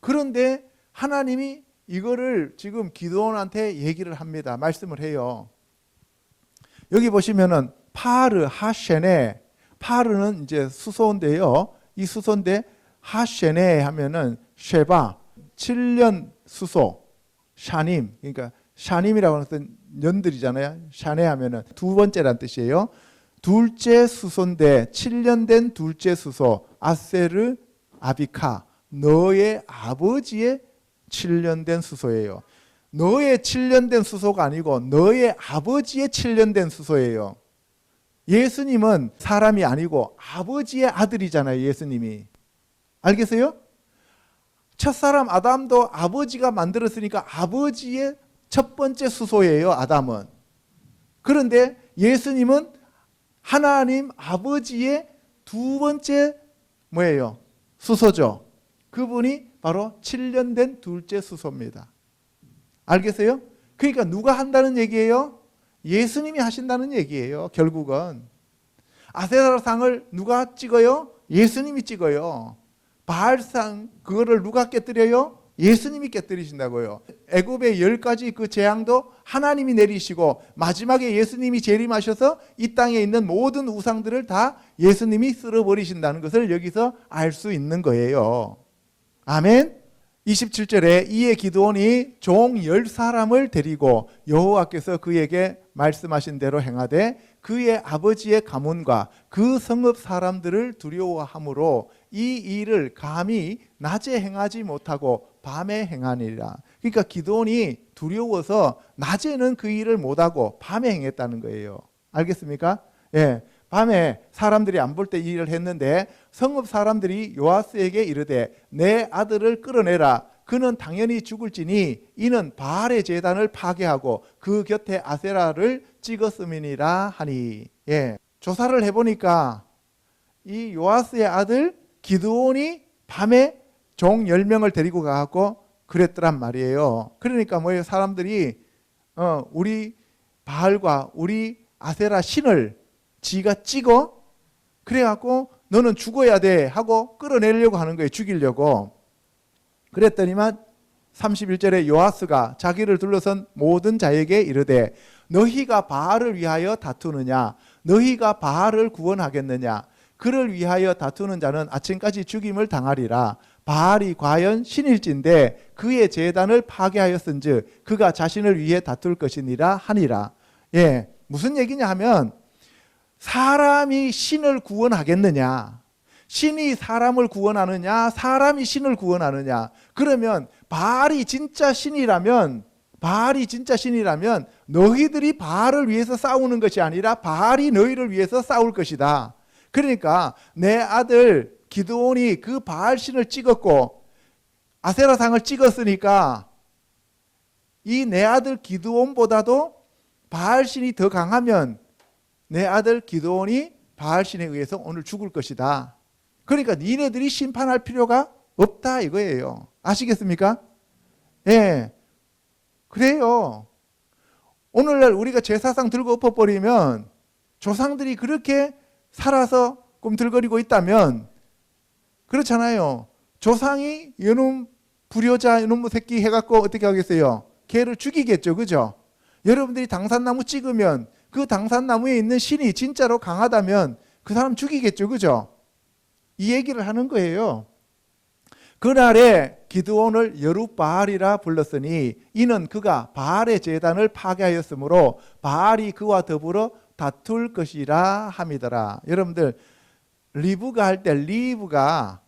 그런데 하나님이 이거를 지금 기드온한테 얘기를 합니다. 말씀을 해요. 여기 보시면은 파르 하셰네, 파르는 이제 수소인데요. 이 수소인데 하셰네 하면은 쉐바 7년 수소, 샤님, 그러니까 샤님이라고 하는 년들이잖아요. 샤네 하면은 두 번째란 뜻이에요. 둘째 수소인데 7년 된 둘째 수소 아세르 아비카, 너의 아버지의 7년 된 수소예요. 너의 7년 된 수소가 아니고 너의 아버지의 7년 된 수소예요. 예수님은 사람이 아니고 아버지의 아들이잖아요. 예수님이. 알겠어요? 첫사람 아담도 아버지가 만들었으니까 아버지의 첫 번째 수소예요. 아담은. 그런데 예수님은 하나님 아버지의 두 번째 뭐예요? 수소죠. 그분이 바로 7년 된 둘째 수소입니다. 알겠어요? 그러니까 누가 한다는 얘기예요? 예수님이 하신다는 얘기예요. 결국은 아세라상을 누가 찍어요? 예수님이 찍어요. 바알상 그거를 누가 깨뜨려요? 예수님이 깨뜨리신다고요. 애굽의 10가지 그 재앙도 하나님이 내리시고 마지막에 예수님이 재림하셔서 이 땅에 있는 모든 우상들을 다 예수님이 쓸어버리신다는 것을 여기서 알 수 있는 거예요. 아멘. 27절에 이에 기드온이 종 10사람을 데리고 여호와께서 그에게 말씀하신 대로 행하되 그의 아버지의 가문과 그 성읍 사람들을 두려워하므로 이 일을 감히 낮에 행하지 못하고 밤에 행하니라. 그러니까 기드온이 두려워서 낮에는 그 일을 못하고 밤에 행했다는 거예요. 알겠습니까? 예. 밤에 사람들이 안 볼 때 이 일을 했는데 성읍 사람들이 요아스에게 이르되 내 아들을 끌어내라. 그는 당연히 죽을지니 이는 바알의 제단을 파괴하고 그 곁에 아세라를 찍었음이니라 하니. 예. 조사를 해보니까 이 요아스의 아들 기드온이 밤에 종 10명을 데리고 가고 그랬더란 말이에요. 그러니까 뭐예요? 사람들이 우리 바알과 우리 아세라 신을 지가 찍어 그래갖고 너는 죽어야 돼 하고 끌어내려고 하는 거예요. 죽이려고. 그랬더니만 31절에 요아스가 자기를 둘러선 모든 자에게 이르되 너희가 바알을 위하여 다투느냐? 너희가 바알을 구원하겠느냐? 그를 위하여 다투는 자는 아침까지 죽임을 당하리라. 바알이 과연 신일진데 그의 제단을 파괴하였은즉 그가 자신을 위해 다툴 것이니라 하니라. 예, 무슨 얘기냐 하면 사람이 신을 구원하겠느냐? 신이 사람을 구원하느냐? 사람이 신을 구원하느냐? 그러면 바알이 진짜 신이라면 너희들이 바알을 위해서 싸우는 것이 아니라 바알이 너희를 위해서 싸울 것이다. 그러니까 내 아들 기드온이 그 바알 신을 찍었고 아세라상을 찍었으니까 이 내 아들 기드온보다도 바알 신이 더 강하면 내 아들 기드온이 바알신에 의해서 오늘 죽을 것이다. 그러니까 니네들이 심판할 필요가 없다 이거예요. 아시겠습니까? 예, 그래요. 오늘날 우리가 제사상 들고 엎어버리면 조상들이 그렇게 살아서 꿈틀거리고 있다면 그렇잖아요. 조상이 이놈 불효자 이놈의 새끼 해갖고 어떻게 하겠어요? 걔를 죽이겠죠. 그죠? 여러분들이 당산나무 찍으면 그 당산나무에 있는 신이 진짜로 강하다면 그 사람 죽이겠죠. 그죠? 이 얘기를 하는 거예요. 그날에 기드온을 여룻바알이라 불렀으니 이는 그가 바알의 제단을 파괴하였으므로 바알이 그와 더불어 다툴 것이라 함이더라. 여러분들 리브가 할 때 리브가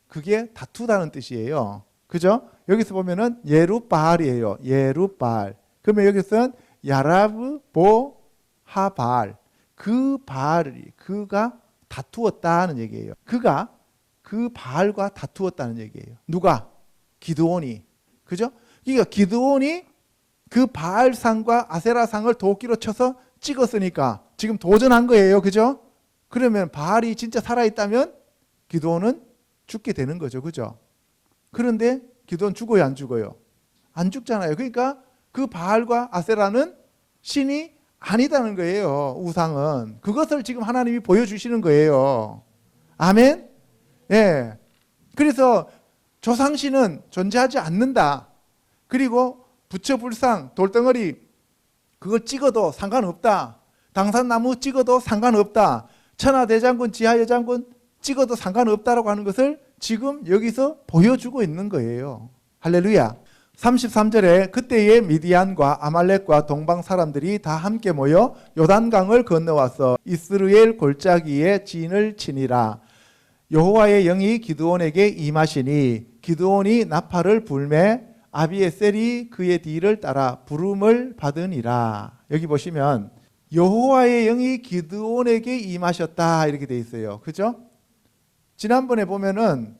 그게 다투다는 뜻이에요. 그죠? 여기서 보면은 예룻바알이에요. 예룻바알. 그러면 여기서는 야라브 보 하바알. 그 바알이 그가 다투었다는 얘기예요. 그가 그 바알과 다투었다는 얘기예요. 누가? 기드온이. 그죠? 그러니까 기드온이 그 바알상과 아세라상을 도끼로 쳐서 찍었으니까 지금 도전한 거예요. 그죠? 그러면 바알이 진짜 살아있다면 기드온은 죽게 되는 거죠. 그죠? 그런데 기드온 죽어요, 안 죽어요? 안 죽잖아요. 그러니까 그 바알과 아세라는 신이 아니다는 거예요. 우상은. 그것을 지금 하나님이 보여주시는 거예요. 아멘? 예. 그래서 조상신은 존재하지 않는다. 그리고 부처불상, 돌덩어리 그걸 찍어도 상관없다. 당산나무 찍어도 상관없다. 천하대장군, 지하여장군 찍어도 상관없다라고 하는 것을 지금 여기서 보여주고 있는 거예요. 할렐루야. 33절에 그때의 미디안과 아말렉과 동방 사람들이 다 함께 모여 요단강을 건너와서 이스라엘 골짜기에 진을 치니라. 여호와의 영이 기드온에게 임하시니 기드온이 나팔을 불매 아비에셀이 그의 뒤를 따라 부름을 받으니라. 여기 보시면 여호와의 영이 기드온에게 임하셨다 이렇게 돼 있어요. 그죠? 지난번에 보면은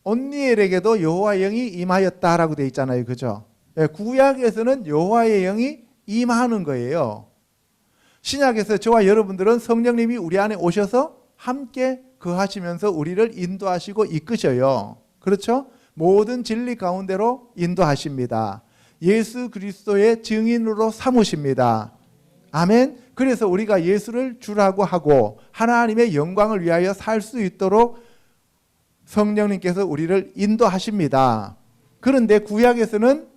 온니엘에게도 여호와의 영이 임하였다라고 돼 있잖아요. 그죠? 구약에서는 여호와의 영이 임하는 거예요. 신약에서 저와 여러분들은 성령님이 우리 안에 오셔서 함께 거하시면서 우리를 인도하시고 이끄셔요. 그렇죠? 모든 진리 가운데로 인도하십니다. 예수 그리스도의 증인으로 삼으십니다. 아멘. 그래서 우리가 예수를 주라고 하고 하나님의 영광을 위하여 살 수 있도록 성령님께서 우리를 인도하십니다. 그런데 구약에서는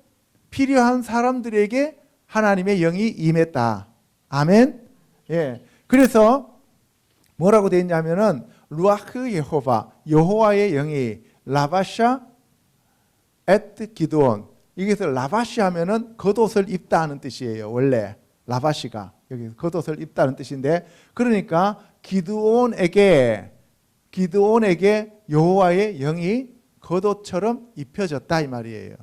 필요한 사람들에게 하나님의 영이 임했다. 아멘. 예. 그래서 뭐라고 되어 있냐면은 루아흐 예호바 여호와의 영이 라바샤 에트 기드온. 여기서 라바시 하면은 겉옷을 입다는 뜻이에요. 원래 라바시가 여기 겉옷을 입다는 뜻인데 그러니까 기드온에게 여호와의 영이 겉옷처럼 입혀졌다 이 말이에요.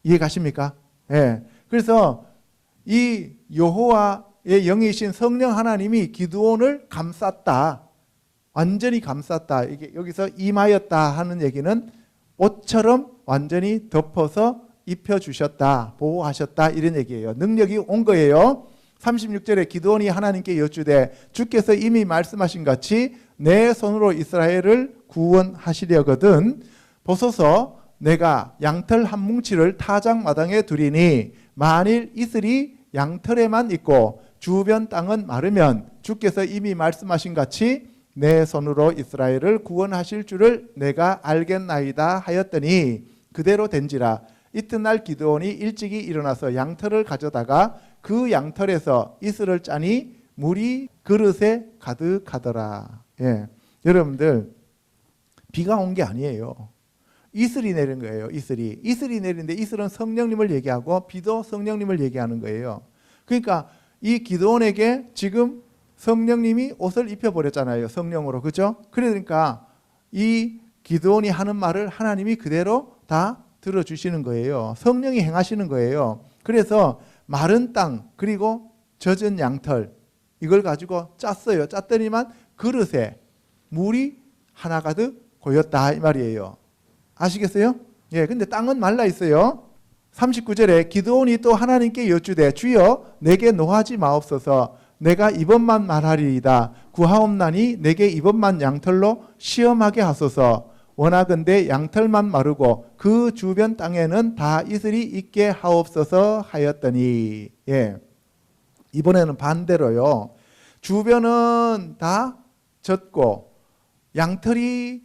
이해가십니까? 예. 그래서 이 여호와의 영이신 성령 하나님이 기드온을 감쌌다. 완전히 감쌌다. 이게 여기서 임하였다 하는 얘기는 옷처럼 완전히 덮어서 입혀주셨다. 보호하셨다. 이런 얘기예요. 능력이 온 거예요. 36절에 기드온이 하나님께 여쭈되 주께서 이미 말씀하신 같이 내 손으로 이스라엘을 구원하시려거든 보소서 내가 양털 한 뭉치를 타작마당에 두리니 만일 이슬이 양털에만 있고 주변 땅은 마르면 주께서 이미 말씀하신 같이 내 손으로 이스라엘을 구원하실 줄을 내가 알겠나이다 하였더니 그대로 된지라. 이튿날 기드온이 일찍이 일어나서 양털을 가져다가 그 양털에서 이슬을 짜니 물이 그릇에 가득하더라. 예. 여러분들 비가 온 게 아니에요. 이슬이 내린 거예요. 이슬이 내리는데 이슬은 성령님을 얘기하고 비도 성령님을 얘기하는 거예요. 그러니까 이 기드온에게 지금 성령님이 옷을 입혀버렸잖아요. 성령으로. 그죠? 그러니까 이 기드온이 하는 말을 하나님이 그대로 다 들어주시는 거예요. 성령이 행하시는 거예요. 그래서 마른 땅 그리고 젖은 양털 이걸 가지고 짰어요. 짰더니만 그릇에 물이 하나 가득 고였다 이 말이에요. 아시겠어요? 예, 근데 땅은 말라 있어요. 39절에 기드온이 또 하나님께 여쭈되 주여 내게 노하지 마옵소서 내가 이것만 말하리이다. 구하옵나니 내게 이것만 양털로 시험하게 하소서. 원하건대 양털만 마르고 그 주변 땅에는 다 이슬이 있게 하옵소서 하였더니, 예, 이번에는 반대로요. 주변은 다 젖고 양털이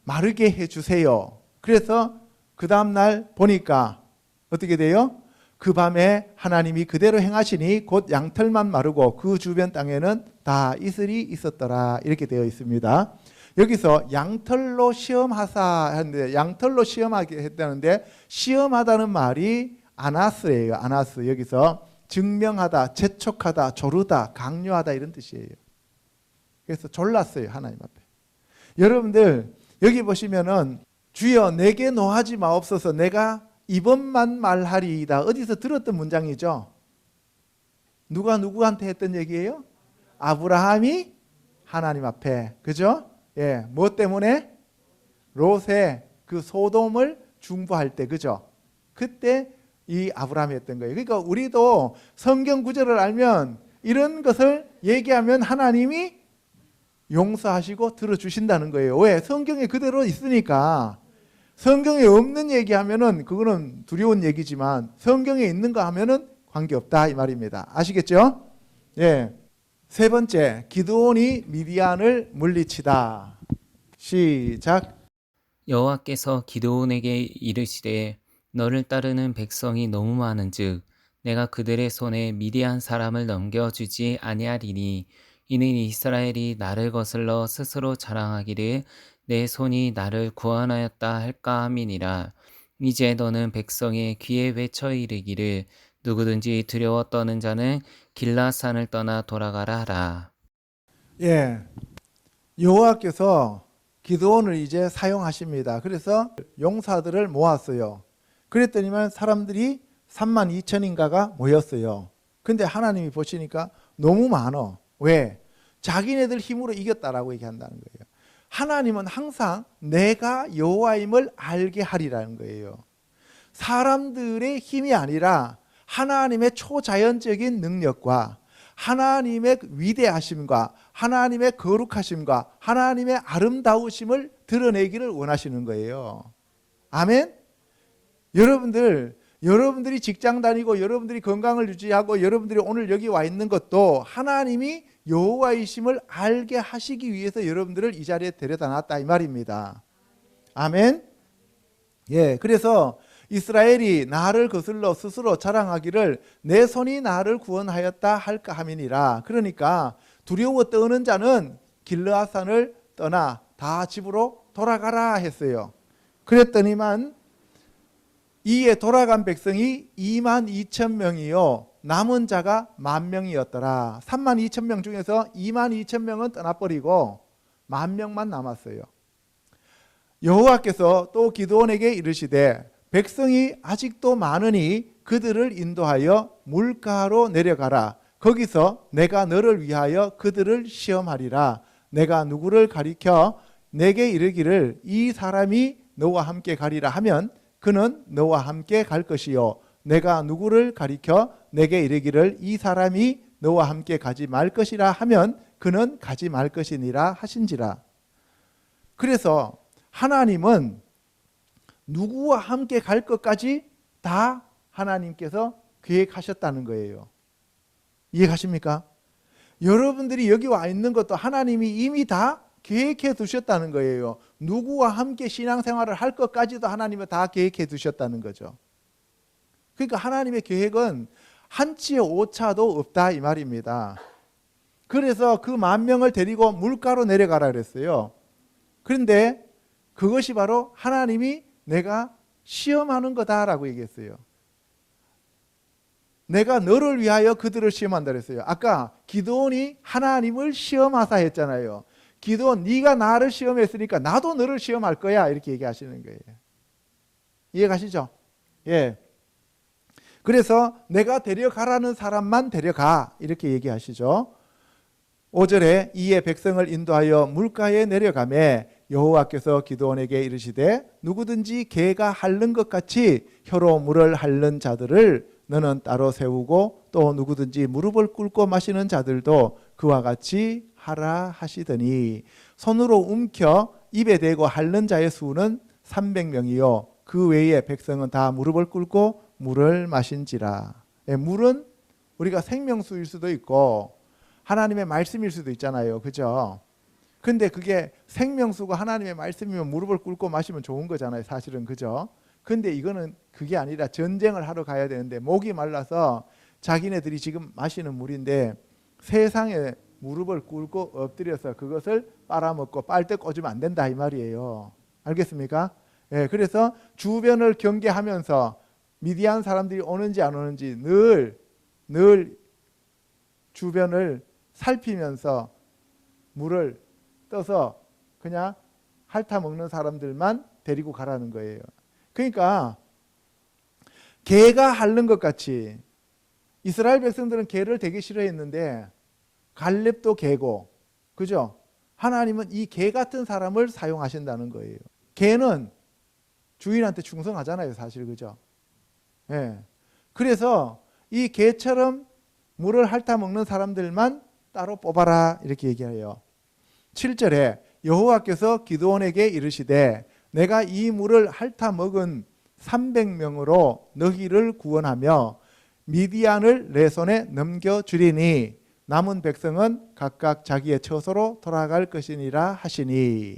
마르게 해주세요. 그래서 그 다음날 보니까 어떻게 돼요? 그 밤에 하나님이 그대로 행하시니 곧 양털만 마르고 그 주변 땅에는 다 이슬이 있었더라. 이렇게 되어 있습니다. 여기서 양털로 시험하사 하는데, 양털로 시험하게 했다는데, 시험하다는 말이 아나스예요. 아나스. 여기서 증명하다, 재촉하다, 조르다, 강요하다 이런 뜻이에요. 그래서 졸랐어요, 하나님 앞에. 여러분들 여기 보시면은 주여 내게 노하지 마옵소서, 내가 이번만 말하리이다. 어디서 들었던 문장이죠? 누가 누구한테 했던 얘기예요? 아브라함이 하나님 앞에. 그죠? 예, 뭐 때문에? 롯의 그 소돔을 중보할 때, 그죠? 그때 이 아브라함이 했던 거예요. 그러니까 우리도 성경 구절을 알면 이런 것을 얘기하면 하나님이 용서하시고 들어주신다는 거예요. 왜? 성경에 그대로 있으니까. 성경에 없는 얘기하면은 그거는 두려운 얘기지만 성경에 있는 거 하면은 관계없다 이 말입니다. 아시겠죠? 예. 세 번째, 기드온이 미디안을 물리치다. 시작. 여호와께서 기드온에게 이르시되 너를 따르는 백성이 너무 많은즉 내가 그들의 손에 미디안 사람을 넘겨주지 아니하리니 이는 이스라엘이 나를 거슬러 스스로 자랑하기를 내 손이 나를 구원하였다 할까 함이니라. 이제 너는 백성의 귀에 외쳐 이르기를 누구든지 두려워 떠는 자는 길라산을 떠나 돌아가라 하라. 예. 여호와께서 기드온을 이제 사용하십니다. 그래서 용사들을 모았어요. 그랬더니만 사람들이 32,000인가가 모였어요. 근데 하나님이 보시니까 너무 많어. 왜? 자기네들 힘으로 이겼다라고 얘기한다는 거예요. 하나님은 항상 내가 여호와임을 알게 하리라는 거예요. 사람들의 힘이 아니라 하나님의 초자연적인 능력과 하나님의 위대하심과 하나님의 거룩하심과 하나님의 아름다우심을 드러내기를 원하시는 거예요. 아멘? 여러분들이 직장 다니고 여러분들이 건강을 유지하고 여러분들이 오늘 여기 와 있는 것도 하나님이 여호와이심을 알게 하시기 위해서 여러분들을 이 자리에 데려다 놨다 이 말입니다. 아멘? 예, 그래서 이스라엘이 나를 거슬러 스스로 자랑하기를 내 손이 나를 구원하였다 할까 함이니라. 그러니까 두려워 떠는 자는 길르앗산을 떠나 다 집으로 돌아가라 했어요. 그랬더니만 이에 돌아간 백성이 22,000명이요 남은 자가 10,000명이었더라. 32,000명 중에서 22,000명은 떠나버리고 10,000명만 남았어요. 여호와께서 또 기드온에게 이르시되 백성이 아직도 많으니 그들을 인도하여 물가로 내려가라. 거기서 내가 너를 위하여 그들을 시험하리라. 내가 누구를 가리켜 내게 이르기를 이 사람이 너와 함께 가리라 하면 그는 너와 함께 갈 것이요 내가 누구를 가리켜 내게 이르기를 이 사람이 너와 함께 가지 말 것이라 하면 그는 가지 말 것이니라 하신지라. 그래서 하나님은 누구와 함께 갈 것까지 다 하나님께서 계획하셨다는 거예요. 이해가십니까? 여러분들이 여기 와 있는 것도 하나님이 이미 다 계획해 두셨다는 거예요. 누구와 함께 신앙생활을 할 것까지도 하나님이 다 계획해 두셨다는 거죠. 그러니까 하나님의 계획은 한치의 오차도 없다 이 말입니다. 그래서 그 10,000명을 데리고 물가로 내려가라 그랬어요. 그런데 그것이 바로 하나님이 내가 시험하는 거다라고 얘기했어요. 내가 너를 위하여 그들을 시험한다 그랬어요. 아까 기드온이 하나님을 시험하사 했잖아요. 기드온 네가 나를 시험했으니까 나도 너를 시험할 거야 이렇게 얘기하시는 거예요. 이해가시죠? 예. 그래서 내가 데려가라는 사람만 데려가 이렇게 얘기하시죠. 5절에 이에 백성을 인도하여 물가에 내려가매 여호와께서 기드온에게 이르시되 누구든지 개가 핥는 것 같이 혀로 물을 핥는 자들을 너는 따로 세우고 또 누구든지 무릎을 꿇고 마시는 자들도 그와 같이 하라 하시더니 손으로 움켜 입에 대고 핥는 자의 수는 300명이요 그 외에 백성은 다 무릎을 꿇고 물을 마신지라. 예, 물은 우리가 생명수일 수도 있고 하나님의 말씀일 수도 있잖아요. 그죠? 근데 그게 생명수가 하나님의 말씀이면 무릎을 꿇고 마시면 좋은 거잖아요. 사실은. 그죠? 근데 이거는 그게 아니라 전쟁을 하러 가야 되는데 목이 말라서 자기네들이 지금 마시는 물인데 세상에 무릎을 꿇고 엎드려서 그것을 빨아먹고 빨대 꽂으면 안 된다 이 말이에요. 알겠습니까? 예, 그래서 주변을 경계하면서 미디안 사람들이 오는지 안 오는지 늘 주변을 살피면서 물을 떠서 그냥 핥아먹는 사람들만 데리고 가라는 거예요. 그러니까 개가 핥는 것 같이 이스라엘 백성들은 개를 되게 싫어했는데 갈렙도 개고, 그죠? 하나님은 이 개 같은 사람을 사용하신다는 거예요. 개는 주인한테 충성하잖아요, 사실. 그죠? 예. 그래서 이 개처럼 물을 핥아먹는 사람들만 따로 뽑아라 이렇게 얘기해요. 7절에 여호와께서 기드온에게 이르시되 내가 이 물을 핥아먹은 300명으로 너희를 구원하며 미디안을 내 손에 넘겨주리니 남은 백성은 각각 자기의 처소로 돌아갈 것이니라 하시니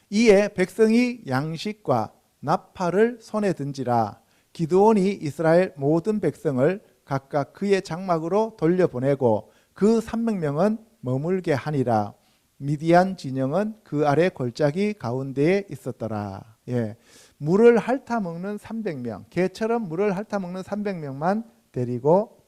이에 백성이 양식과 나팔을 손에 든지라 기드온이 이스라엘 모든 백성을 각각 그의 장막으로 돌려보내고 그 300명은 머물게 하니라. 미디안 진영은 그 아래 골짜기 가운데에 있었더라. 예. 물을 핥아먹는 300명, 개처럼 물을 핥아먹는 300명만 데리고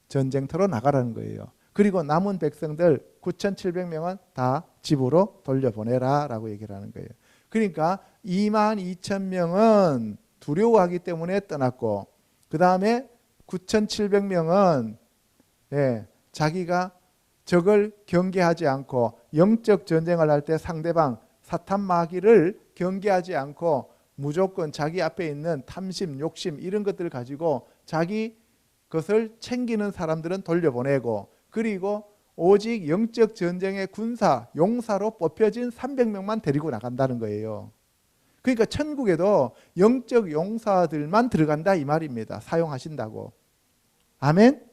전쟁터로 나가라는 거예요. 그리고 남은 백성들 9,700명은 다 집으로 돌려보내라 라고 얘기를 하는 거예요. 그러니까 22,000명은 두려워하기 때문에 떠났고 그 다음에 9,700명은 자기가 적을 경계하지 않고 영적 전쟁을 할 때 상대방 사탄 마귀를 경계하지 않고 무조건 자기 앞에 있는 탐심, 욕심 이런 것들을 가지고 자기 것을 챙기는 사람들은 돌려보내고 그리고 오직 영적 전쟁의 군사, 용사로 뽑혀진 300명만 데리고 나간다는 거예요. 그러니까 천국에도 영적 용사들만 들어간다 이 말입니다. 사용하신다고. 아멘?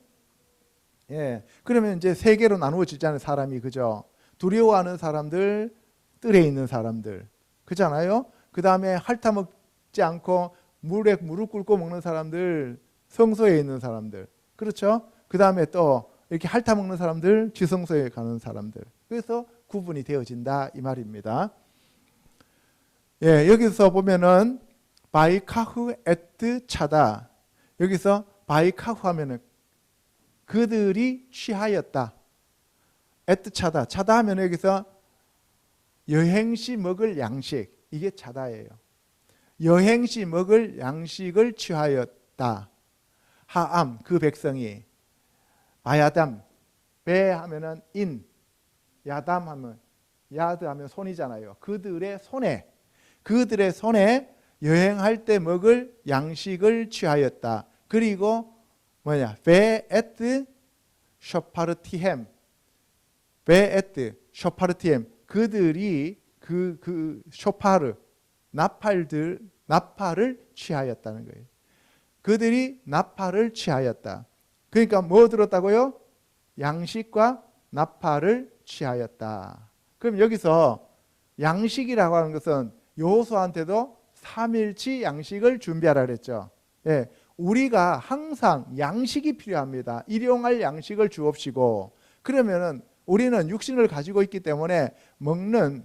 예. 그러면 이제 세 개로 나누어지잖아요, 사람이. 그죠? 두려워하는 사람들, 뜰에 있는 사람들. 그잖아요? 그 다음에 핥아먹지 않고 물에 무릎 꿇고 먹는 사람들, 성소에 있는 사람들. 그렇죠? 그 다음에 또 이렇게 핥아먹는 사람들, 지성소에 가는 사람들. 그래서 구분이 되어진다 이 말입니다. 예, 여기서 보면은 바이카후 에트 차다. 여기서 바이카후 하면은 그들이 취하였다. 에트 차다. 차다 하면 여기서 여행시 먹을 양식. 이게 차다예요. 여행시 먹을 양식을 취하였다. 하암 그 백성이 아야담 배 하면은 인 야담 하면 야드 하면 손이잖아요. 그들의 손에 여행할 때 먹을 양식을 취하였다. 그리고 베에트 쇼파르티햄 베에트 쇼파르티햄 그들이 그 쇼파르 나팔을 취하였다는 거예요. 그들이 나팔을 취하였다. 그러니까 뭐 들었다고요? 양식과 나팔을 취하였다. 그럼 여기서 양식이라고 하는 것은 여호수아한테도 3일치 양식을 준비하라 그랬죠. 예, 우리가 항상 양식이 필요합니다. 일용할 양식을 주옵시고 그러면은 우리는 육신을 가지고 있기 때문에 먹는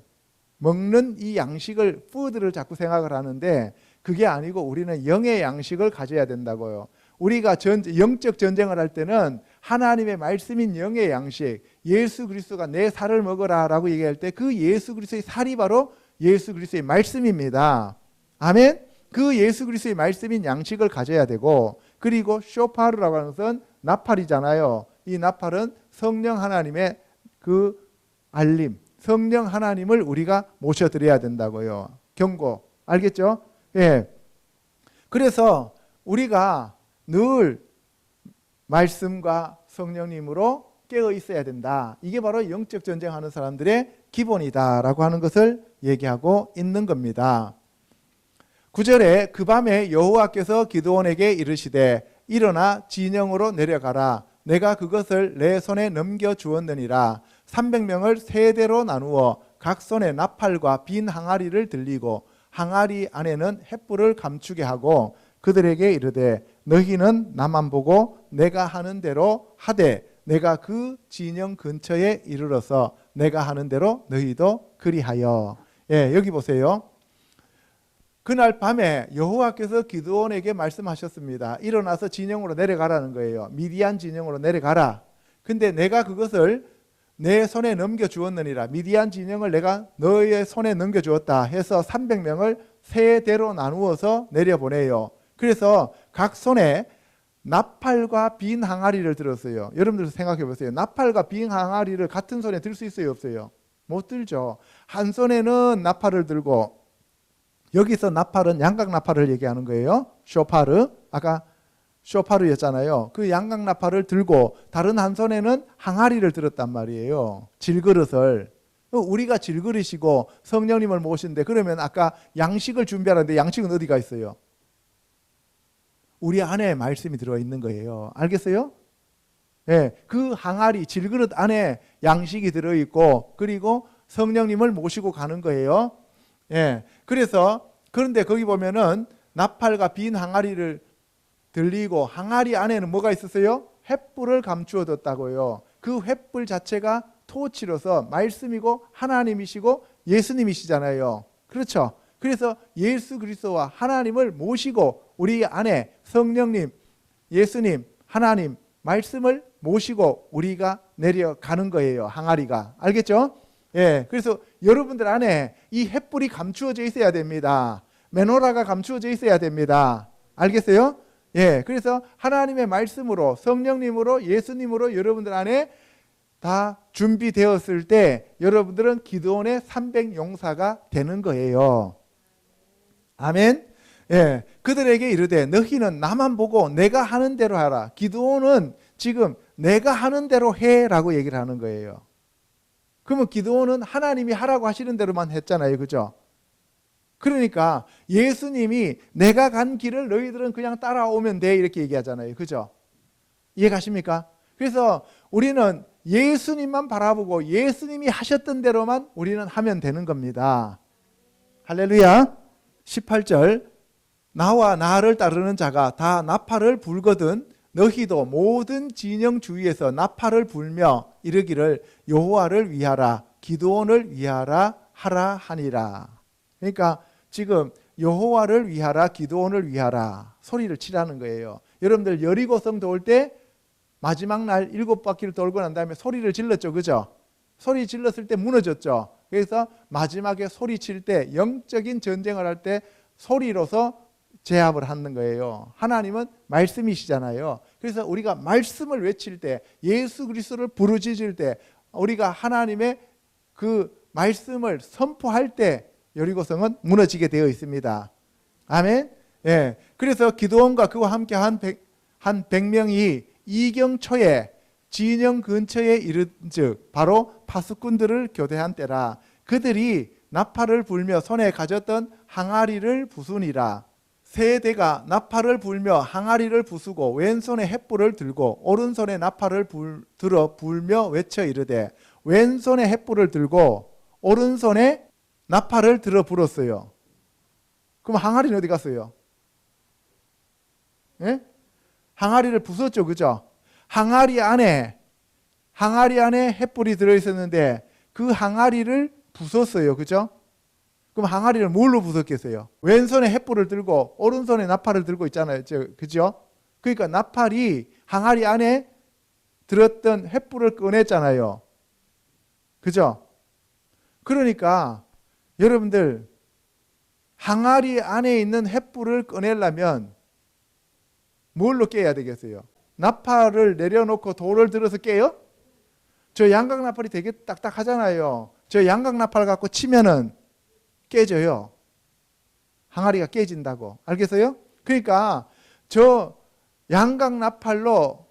이 양식을 푸드를 자꾸 생각을 하는데 그게 아니고 우리는 영의 양식을 가져야 된다고요. 우리가 영적 전쟁을 할 때는 하나님의 말씀인 영의 양식, 예수 그리스도가 내 살을 먹어라 라고 얘기할 때 그 예수 그리스도의 살이 바로 예수 그리스도의 말씀입니다. 아멘? 그 예수 그리스도의 말씀인 양식을 가져야 되고 그리고 쇼파르라고 하는 것은 나팔이잖아요. 이 나팔은 성령 하나님의 그 알림, 성령 하나님을 우리가 모셔드려야 된다고요. 경고. 알겠죠? 예. 그래서 우리가 늘 말씀과 성령님으로 깨어 있어야 된다. 이게 바로 영적 전쟁하는 사람들의 기본이다라고 하는 것을 얘기하고 있는 겁니다. 9절에 그 밤에 여호와께서 기드온에게 이르시되 일어나 진영으로 내려가라. 내가 그것을 내 손에 넘겨 주었느니라. 300명을 세 대로 나누어 각 손에 나팔과 빈 항아리를 들리고 항아리 안에는 횃불을 감추게 하고 그들에게 이르되 너희는 나만 보고 내가 하는 대로 하되 내가 그 진영 근처에 이르러서 내가 하는 대로 너희도 그리하여. 여기 보세요. 그날 밤에 여호와께서 기드온에게 말씀하셨습니다. 일어나서 진영으로 내려가라는 거예요. 미디안 진영으로 내려가라. 근데 내가 그것을 내 손에 넘겨주었느니라. 미디안 진영을 내가 너의 손에 넘겨주었다 해서 300명을 세 대로 나누어서 내려보내요. 그래서 각 손에 나팔과 빈 항아리를 들었어요. 여러분들 생각해 보세요. 나팔과 빈 항아리를 같은 손에 들 수 있어요, 없어요? 못 들죠. 한 손에는 나팔을 들고, 여기서 나팔은 양각 나팔을 얘기하는 거예요. 쇼파르, 아까 쇼파르였잖아요. 그 양각 나팔을 들고 다른 한 손에는 항아리를 들었단 말이에요. 질그릇을. 우리가 질그릇이고 성령님을 모시는데, 그러면 아까 양식을 준비하는데 양식은 어디가 있어요? 우리 안에 말씀이 들어있는 거예요. 알겠어요? 그 항아리, 질그릇 안에 양식이 들어있고, 그리고 성령님을 모시고 가는 거예요. 그래서 그런데 거기 보면은 나팔과 빈 항아리를 들리고 항아리 안에는 뭐가 있었어요? 횃불을 감추어 뒀다고요. 그 횃불 자체가 토치로서 말씀이고 하나님이시고 예수님이시잖아요. 그렇죠? 그래서 예수 그리스도와 하나님을 모시고 우리 안에 성령님, 예수님, 하나님 말씀을 모시고 우리가 내려가는 거예요. 항아리가. 알겠죠? 그래서 여러분들 안에 이 횃불이 감추어져 있어야 됩니다. 메노라가 감추어져 있어야 됩니다. 알겠어요? 그래서 하나님의 말씀으로, 성령님으로, 예수님으로 여러분들 안에 다 준비되었을 때 여러분들은 기드온의 300용사가 되는 거예요. 아멘. 그들에게 이르되 너희는 나만 보고 내가 하는 대로 하라. 기드온은 지금 내가 하는 대로 해라고 얘기를 하는 거예요. 그러면 기드온은 하나님이 하라고 하시는 대로만 했잖아요. 그죠? 그러니까 예수님이 내가 간 길을 너희들은 그냥 따라오면 돼 이렇게 얘기하잖아요. 그죠? 이해 가십니까? 그래서 우리는 예수님만 바라보고 예수님이 하셨던 대로만 우리는 하면 되는 겁니다. 할렐루야. 18절 나와 나를 따르는 자가 다 나팔을 불거든 너희도 모든 진영 주위에서 나팔을 불며 이르기를 여호와를 위하라 기드온을 위하라 하라 하니라. 그러니까 지금 여호와를 위하라 기드온을 위하라 소리를 치라는 거예요. 여러분들 여리고성 도울 때 마지막 날 7바퀴를 돌고 난 다음에 소리를 질렀죠. 그죠? 소리 질렀을 때 무너졌죠. 그래서 마지막에 소리 칠 때 영적인 전쟁을 할 때 소리로서 제압을 하는 거예요. 하나님은 말씀이시잖아요. 그래서 우리가 말씀을 외칠 때 예수 그리스도를 부르짖을 때 우리가 하나님의 그 말씀을 선포할 때 여리고성은 무너지게 되어 있습니다. 아멘. 그래서 기드온과 그와 함께 한 100명이 이경초에 진영 근처에 이른즉 바로 파수꾼들을 교대한 때라. 그들이 나팔을 불며 손에 가졌던 항아리를 부수니라. 세 대가 나팔을 불며 항아리를 부수고 왼손에 횃불을 들고 오른손에 나팔을 들어 불며 외쳐 이르되 왼손에 횃불을 들고 오른손에 나팔을 들어 불었어요. 그럼 항아리는 어디 갔어요? 항아리를 부쉈죠. 그죠? 항아리 안에 횃불이 들어있었는데 그 항아리를 부쉈어요. 그죠? 그럼 항아리를 뭘로 부쉈겠어요? 왼손에 횃불을 들고 오른손에 나팔을 들고 있잖아요. 그죠? 그러니까 나팔이 항아리 안에 들었던 횃불을 꺼냈잖아요. 그죠? 그러니까 여러분들 항아리 안에 있는 횃불을 꺼내려면 뭘로 깨야 되겠어요? 나팔을 내려놓고 돌을 들어서 깨요? 저 양각 나팔이 되게 딱딱하잖아요. 저 양각 나팔 갖고 치면은 깨져요. 항아리가 깨진다고. 알겠어요? 그러니까 저 양각 나팔로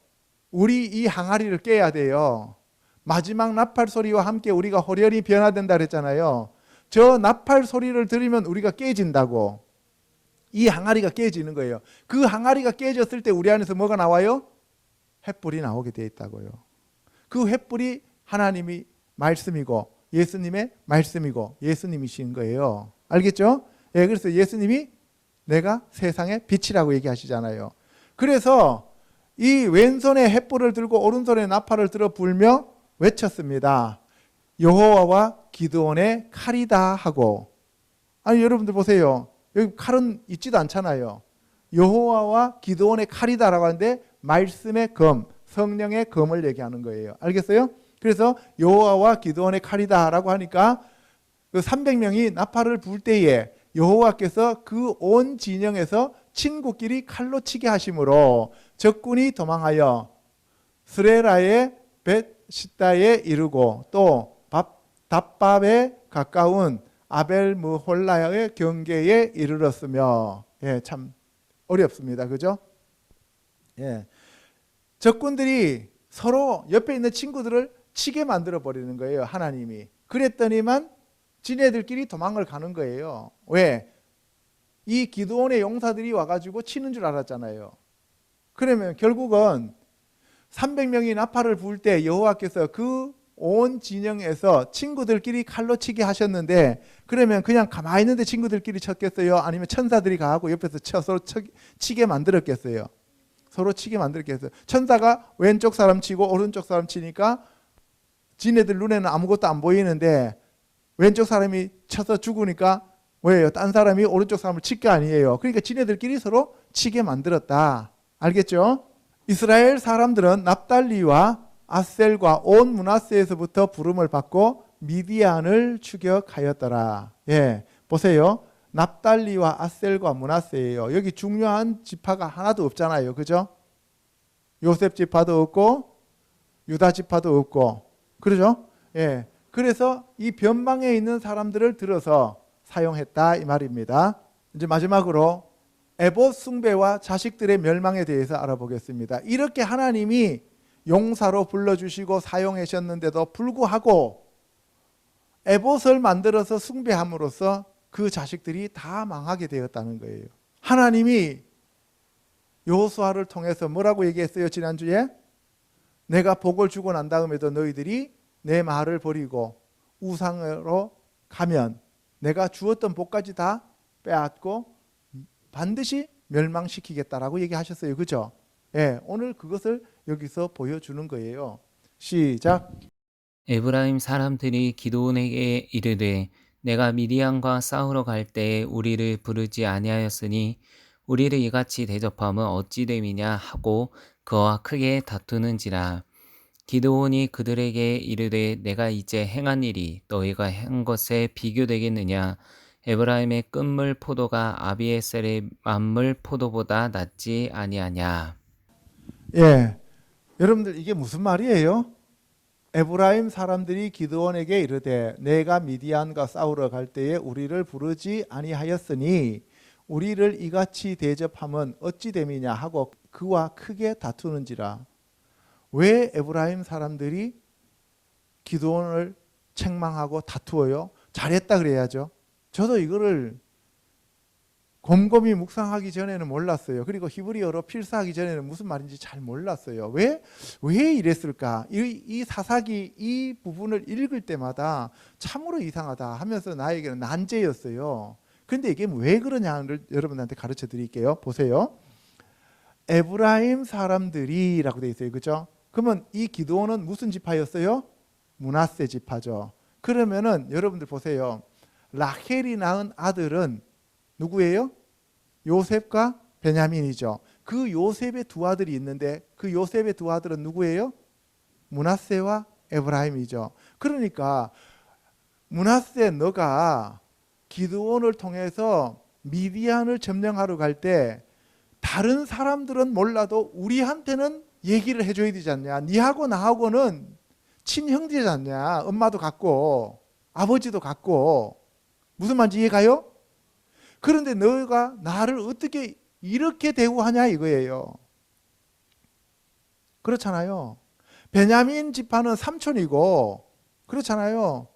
우리 이 항아리를 깨야 돼요. 마지막 나팔 소리와 함께 우리가 호련히 변화된다 그랬잖아요. 저 나팔 소리를 들으면 우리가 깨진다고. 이 항아리가 깨지는 거예요. 그 항아리가 깨졌을 때 우리 안에서 뭐가 나와요? 횃불이 나오게 되어 있다고요. 그 횃불이 하나님이 말씀이고 예수님의 말씀이고 예수님이신 거예요. 알겠죠? 예, 그래서 예수님이 내가 세상의 빛이라고 얘기하시잖아요. 그래서 이 왼손에 횃불을 들고 오른손에 나팔을 들어 불며 외쳤습니다. 여호와와 기드온의 칼이다 하고. 아니 여러분들 보세요. 여기 칼은 있지도 않잖아요. 여호와와 기드온의 칼이다라고 하는데 말씀의 검, 성령의 검을 얘기하는 거예요. 알겠어요? 그래서 여호와와 기드온의 칼이다라고 하니까 그 300명이 나팔을 불 때에 여호와께서 그 온 진영에서 친구끼리 칼로 치게 하심으로 적군이 도망하여 스레라의 벳시다에 이르고 또 답밥에 가까운 아벨므홀라의 경계에 이르렀으며. 예, 참 어렵습니다. 그죠? 예. 적군들이 서로 옆에 있는 친구들을 치게 만들어 버리는 거예요. 하나님이. 그랬더니만 지네들끼리 도망을 가는 거예요. 왜? 이 기드온의 용사들이 와가지고 치는 줄 알았잖아요. 그러면 결국은 300명이 나팔을 불 때 여호와께서 그 온 진영에서 친구들끼리 칼로 치게 하셨는데 그러면 그냥 가만히 있는데 친구들끼리 쳤겠어요? 아니면 천사들이 가고 옆에서 서로 치게 만들었겠어요? 서로 치게 만들었겠어요? 천사가 왼쪽 사람 치고 오른쪽 사람 치니까 지네들 눈에는 아무것도 안 보이는데 왼쪽 사람이 쳐서 죽으니까 왜요? 딴 사람이 오른쪽 사람을 칠 게 아니에요. 그러니까 지네들끼리 서로 치게 만들었다. 알겠죠? 이스라엘 사람들은 납달리와 아셀과 온 므낫세에서부터 부름을 받고 미디안을 추격하였더라. 예, 보세요. 납달리와 아셀과 므낫세예요. 여기 중요한 지파가 하나도 없잖아요. 그죠? 요셉 지파도 없고 유다 지파도 없고. 그러죠? 예. 그래서 이 변방에 있는 사람들을 들어서 사용했다 이 말입니다. 이제 마지막으로 에봇 숭배와 자식들의 멸망에 대해서 알아보겠습니다. 이렇게 하나님이 용사로 불러주시고 사용하셨는데도 불구하고 에봇을 만들어서 숭배함으로써 그 자식들이 다 망하게 되었다는 거예요. 하나님이 여호수아를 통해서 뭐라고 얘기했어요? 지난주에 내가 복을 주고 난 다음에도 너희들이 내 말을 버리고 우상으로 가면 내가 주었던 복까지 다 빼앗고 반드시 멸망시키겠다라고 얘기하셨어요. 그죠? 예, 오늘 그것을 여기서 보여주는 거예요. 시작. 에브라임 사람들이 기드온에게 이르되 내가 미디안과 싸우러 갈 때에 우리를 부르지 아니하였으니 우리를 이같이 대접함은 어찌 됨이냐 하고 그와 크게 다투는지라. 기드온이 그들에게 이르되 내가 이제 행한 일이 너희가 한 것에 비교되겠느냐. 에브라임의 끝물 포도가 아비에셀의 만물 포도보다 낫지 아니하냐. 예, 여러분들 이게 무슨 말이에요? 에브라임 사람들이 기드온에게 이르되 내가 미디안과 싸우러 갈 때에 우리를 부르지 아니하였으니 우리를 이같이 대접함은 어찌 됨이냐 하고 그와 크게 다투는지라. 왜 에브라임 사람들이 기드온을 책망하고 다투어요? 잘했다 그래야죠. 저도 이거를 곰곰이 묵상하기 전에는 몰랐어요. 그리고 히브리어로 필사하기 전에는 무슨 말인지 잘 몰랐어요. 왜 이랬을까? 이 사사기 이 부분을 읽을 때마다 참으로 이상하다 하면서 나에게는 난제였어요. 그런데 이게 왜 그러냐를 여러분한테 가르쳐 드릴게요. 보세요. 에브라임 사람들이라고 되어 있어요. 그렇죠? 그러면 이 기드온은 무슨 지파였어요? 므낫세 지파죠. 그러면은 여러분들 보세요. 라헬이 낳은 아들은 누구예요? 요셉과 베냐민이죠. 그 요셉의 두 아들이 있는데 그 요셉의 두 아들은 누구예요? 므낫세와 에브라임이죠. 그러니까 므낫세 너가 기드온을 통해서 미디안을 점령하러 갈 때 다른 사람들은 몰라도 우리한테는 얘기를 해줘야 되지 않냐. 니하고 나하고는 친형제지 않냐. 엄마도 같고 아버지도 같고. 무슨 말인지 이해가요? 그런데 너가 나를 어떻게 이렇게 대우하냐 이거예요. 그렇잖아요. 베냐민 지파는 삼촌이고 그렇잖아요.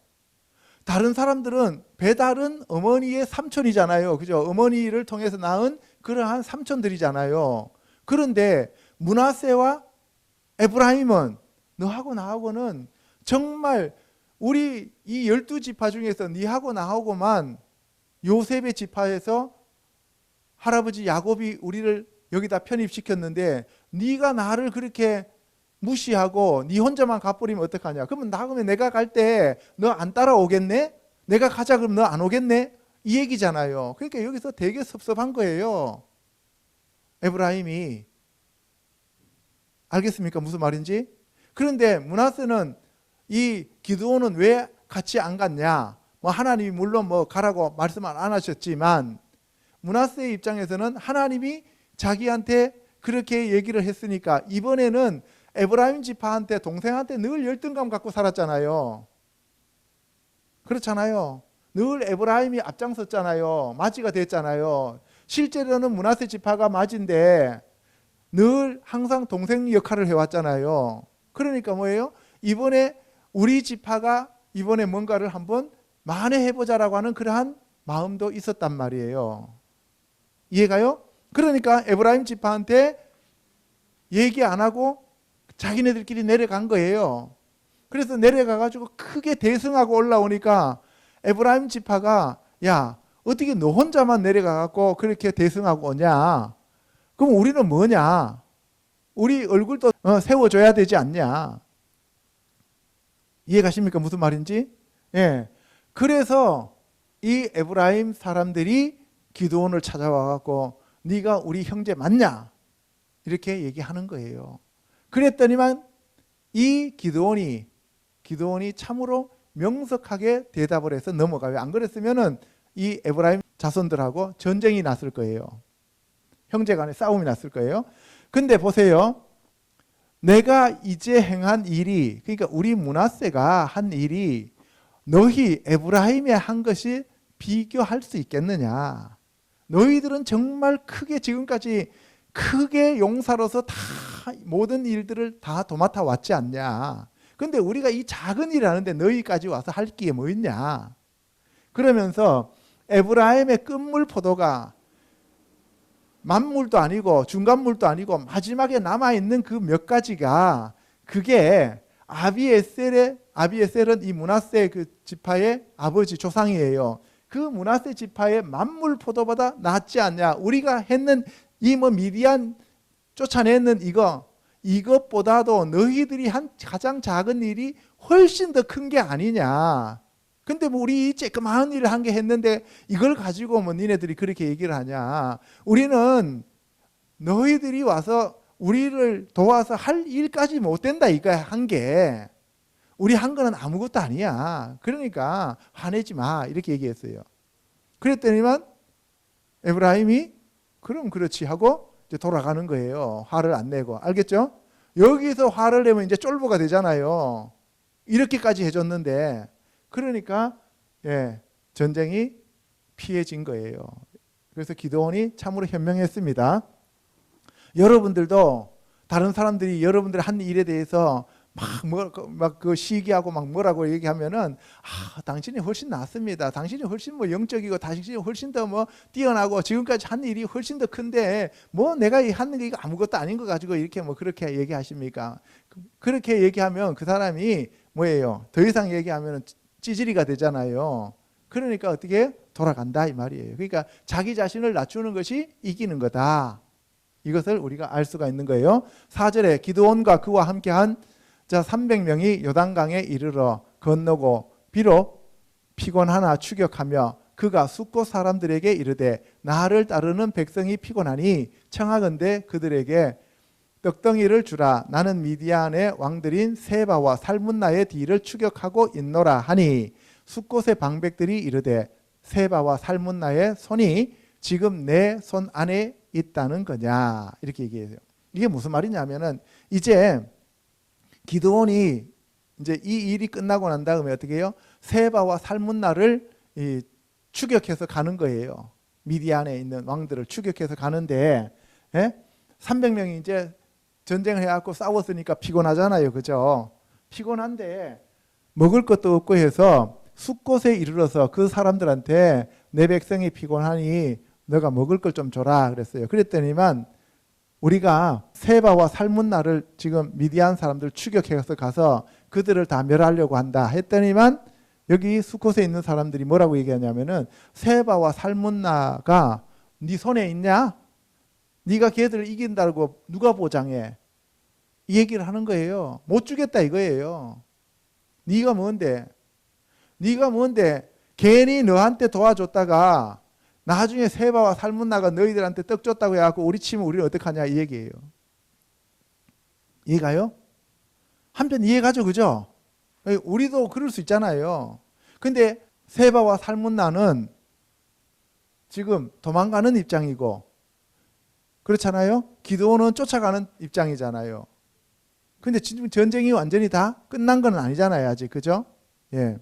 다른 사람들은 배달은 어머니의 삼촌이잖아요. 그죠? 어머니를 통해서 낳은 그러한 삼촌들이잖아요. 그런데 므낫세와 에브라임은 너하고 나하고는 정말 우리 이 12지파 중에서 니하고 나하고만 요셉의 지파에서 할아버지 야곱이 우리를 여기다 편입시켰는데 네가 나를 그렇게 무시하고 네 혼자만 가버리면 어떡하냐. 그러면 내가 갈 때 너 안 따라오겠네? 내가 가자 그러면 너 안 오겠네? 이 얘기잖아요. 그러니까 여기서 되게 섭섭한 거예요. 에브라임이. 알겠습니까? 무슨 말인지? 그런데 므낫세는 이 기드온은 왜 같이 안 갔냐? 뭐 하나님이 물론 뭐 가라고 말씀 안 하셨지만 므낫세의 입장에서는 하나님이 자기한테 그렇게 얘기를 했으니까 이번에는 에브라임 지파한테 동생한테 늘 열등감 갖고 살았잖아요. 그렇잖아요. 늘 에브라임이 앞장섰잖아요. 맞이가 됐잖아요. 실제로는 므낫세 지파가 맞인데 늘 항상 동생 역할을 해왔잖아요. 그러니까 뭐예요? 이번에 우리 지파가 이번에 뭔가를 한번 만회해보자라고 하는 그러한 마음도 있었단 말이에요. 이해가요? 그러니까 에브라임 지파한테 얘기 안 하고 자기네들끼리 내려간 거예요. 그래서 내려가가지고 크게 대승하고 올라오니까 에브라임 지파가 야 어떻게 너 혼자만 내려가갖고 그렇게 대승하고 오냐? 그럼 우리는 뭐냐? 우리 얼굴도 세워줘야 되지 않냐? 이해가십니까? 무슨 말인지? 예. 그래서 이 에브라임 사람들이 기드온을 찾아와갖고 네가 우리 형제 맞냐? 이렇게 얘기하는 거예요. 그랬더니만 이 기드온이 참으로 명석하게 대답을 해서 넘어가요. 안 그랬으면은 이 에브라임 자손들하고 전쟁이 났을 거예요. 형제 간에 싸움이 났을 거예요. 근데 보세요. 내가 이제 행한 일이, 그러니까 우리 므낫세가 한 일이 너희 에브라임이 한 것이 비교할 수 있겠느냐? 너희들은 정말 크게 지금까지 크게 용사로서 다 모든 일들을 다 도맡아 왔지 않냐? 근데 우리가 이 작은 일을 하는데 너희까지 와서 할 게 뭐 있냐? 그러면서 에브라임의 끝물 포도가 만물도 아니고 중간물도 아니고 마지막에 남아있는 그 몇 가지가 그게 아비에셀은 이 므낫세 그 지파의 아버지 조상이에요. 그 므낫세 지파의 만물 포도보다 낫지 않냐? 우리가 했는 이 뭐 미디안 쫓아내는 이것보다도 너희들이 한 가장 작은 일이 훨씬 더 큰 게 아니냐? 근데 뭐 우리 쬐끄마한 일을 한 게 했는데 이걸 가지고 뭐 니네들이 그렇게 얘기를 하냐? 우리는 너희들이 와서 우리를 도와서 할 일까지 못 된다 이거야. 한 게. 우리 한 거는 아무것도 아니야. 그러니까 화내지 마 이렇게 얘기했어요. 그랬더니만 에브라임이 그럼 그렇지 하고 이제 돌아가는 거예요. 화를 안 내고. 알겠죠? 여기서 화를 내면 이제 쫄보가 되잖아요. 이렇게까지 해줬는데 그러니까 전쟁이 피해진 거예요. 그래서 기드온이 참으로 현명했습니다. 여러분들도 다른 사람들이 여러분들 한 일에 대해서 막 그 시기하고 막 뭐라고 얘기하면은 당신이 훨씬 낫습니다. 당신이 훨씬 뭐 영적이고 당신이 훨씬 더 뭐 뛰어나고 지금까지 한 일이 훨씬 더 큰데 뭐 내가 하는 게 아무것도 아닌 거 가지고 이렇게 뭐 그렇게 얘기하십니까? 그렇게 얘기하면 그 사람이 뭐예요? 더 이상 얘기하면은 찌질이가 되잖아요. 그러니까 어떻게 돌아간다 이 말이에요. 그러니까 자기 자신을 낮추는 것이 이기는 거다. 이것을 우리가 알 수가 있는 거예요. 4절에 기드온과 그와 함께한 자 300명이 요단강에 이르러 건너고 비록 피곤하나 추격하며 그가 숫곳 사람들에게 이르되 나를 따르는 백성이 피곤하니 청하건대 그들에게 떡덩이를 주라. 나는 미디안의 왕들인 세바와 살문나의 뒤를 추격하고 있노라 하니 숫곳의 방백들이 이르되 세바와 살문나의 손이 지금 내 손 안에 있다는 거냐 이렇게 얘기해요. 이게 무슨 말이냐면은 이제 기드온이 이제 이 일이 끝나고 난 다음에 어떻게 해요? 세바와 살문나를 추격해서 가는 거예요. 미디안에 있는 왕들을 추격해서 가는데 300명이 이제 전쟁해갖고 싸웠으니까 피곤하잖아요. 그죠? 피곤한데 먹을 것도 없고 해서 숫곳에 이르러서 그 사람들한테 내 백성이 피곤하니 너가 먹을 걸 좀 줘라 그랬어요. 그랬더니만 우리가 세바와 살문나를 지금 미디안 사람들 추격해서 가서 그들을 다 멸하려고 한다 했더니만 여기 숫곳에 있는 사람들이 뭐라고 얘기하냐면은 세바와 살문나가 네 손에 있냐? 네가 걔들을 이긴다고 누가 보장해? 이 얘기를 하는 거예요. 못 주겠다 이거예요. 네가 뭔데? 네가 뭔데? 괜히 너한테 도와줬다가 나중에 세바와 살문나가 너희들한테 떡 줬다고 해갖고 우리 치면 우리는 어떡하냐 이 얘기예요. 이해가요? 한편 이해가죠, 그죠? 우리도 그럴 수 있잖아요. 근데 세바와 살문나는 지금 도망가는 입장이고 그렇잖아요. 기드온은 쫓아가는 입장이잖아요. 근데 지금 전쟁이 완전히 다 끝난 건 아니잖아요, 아직. 그죠? 예.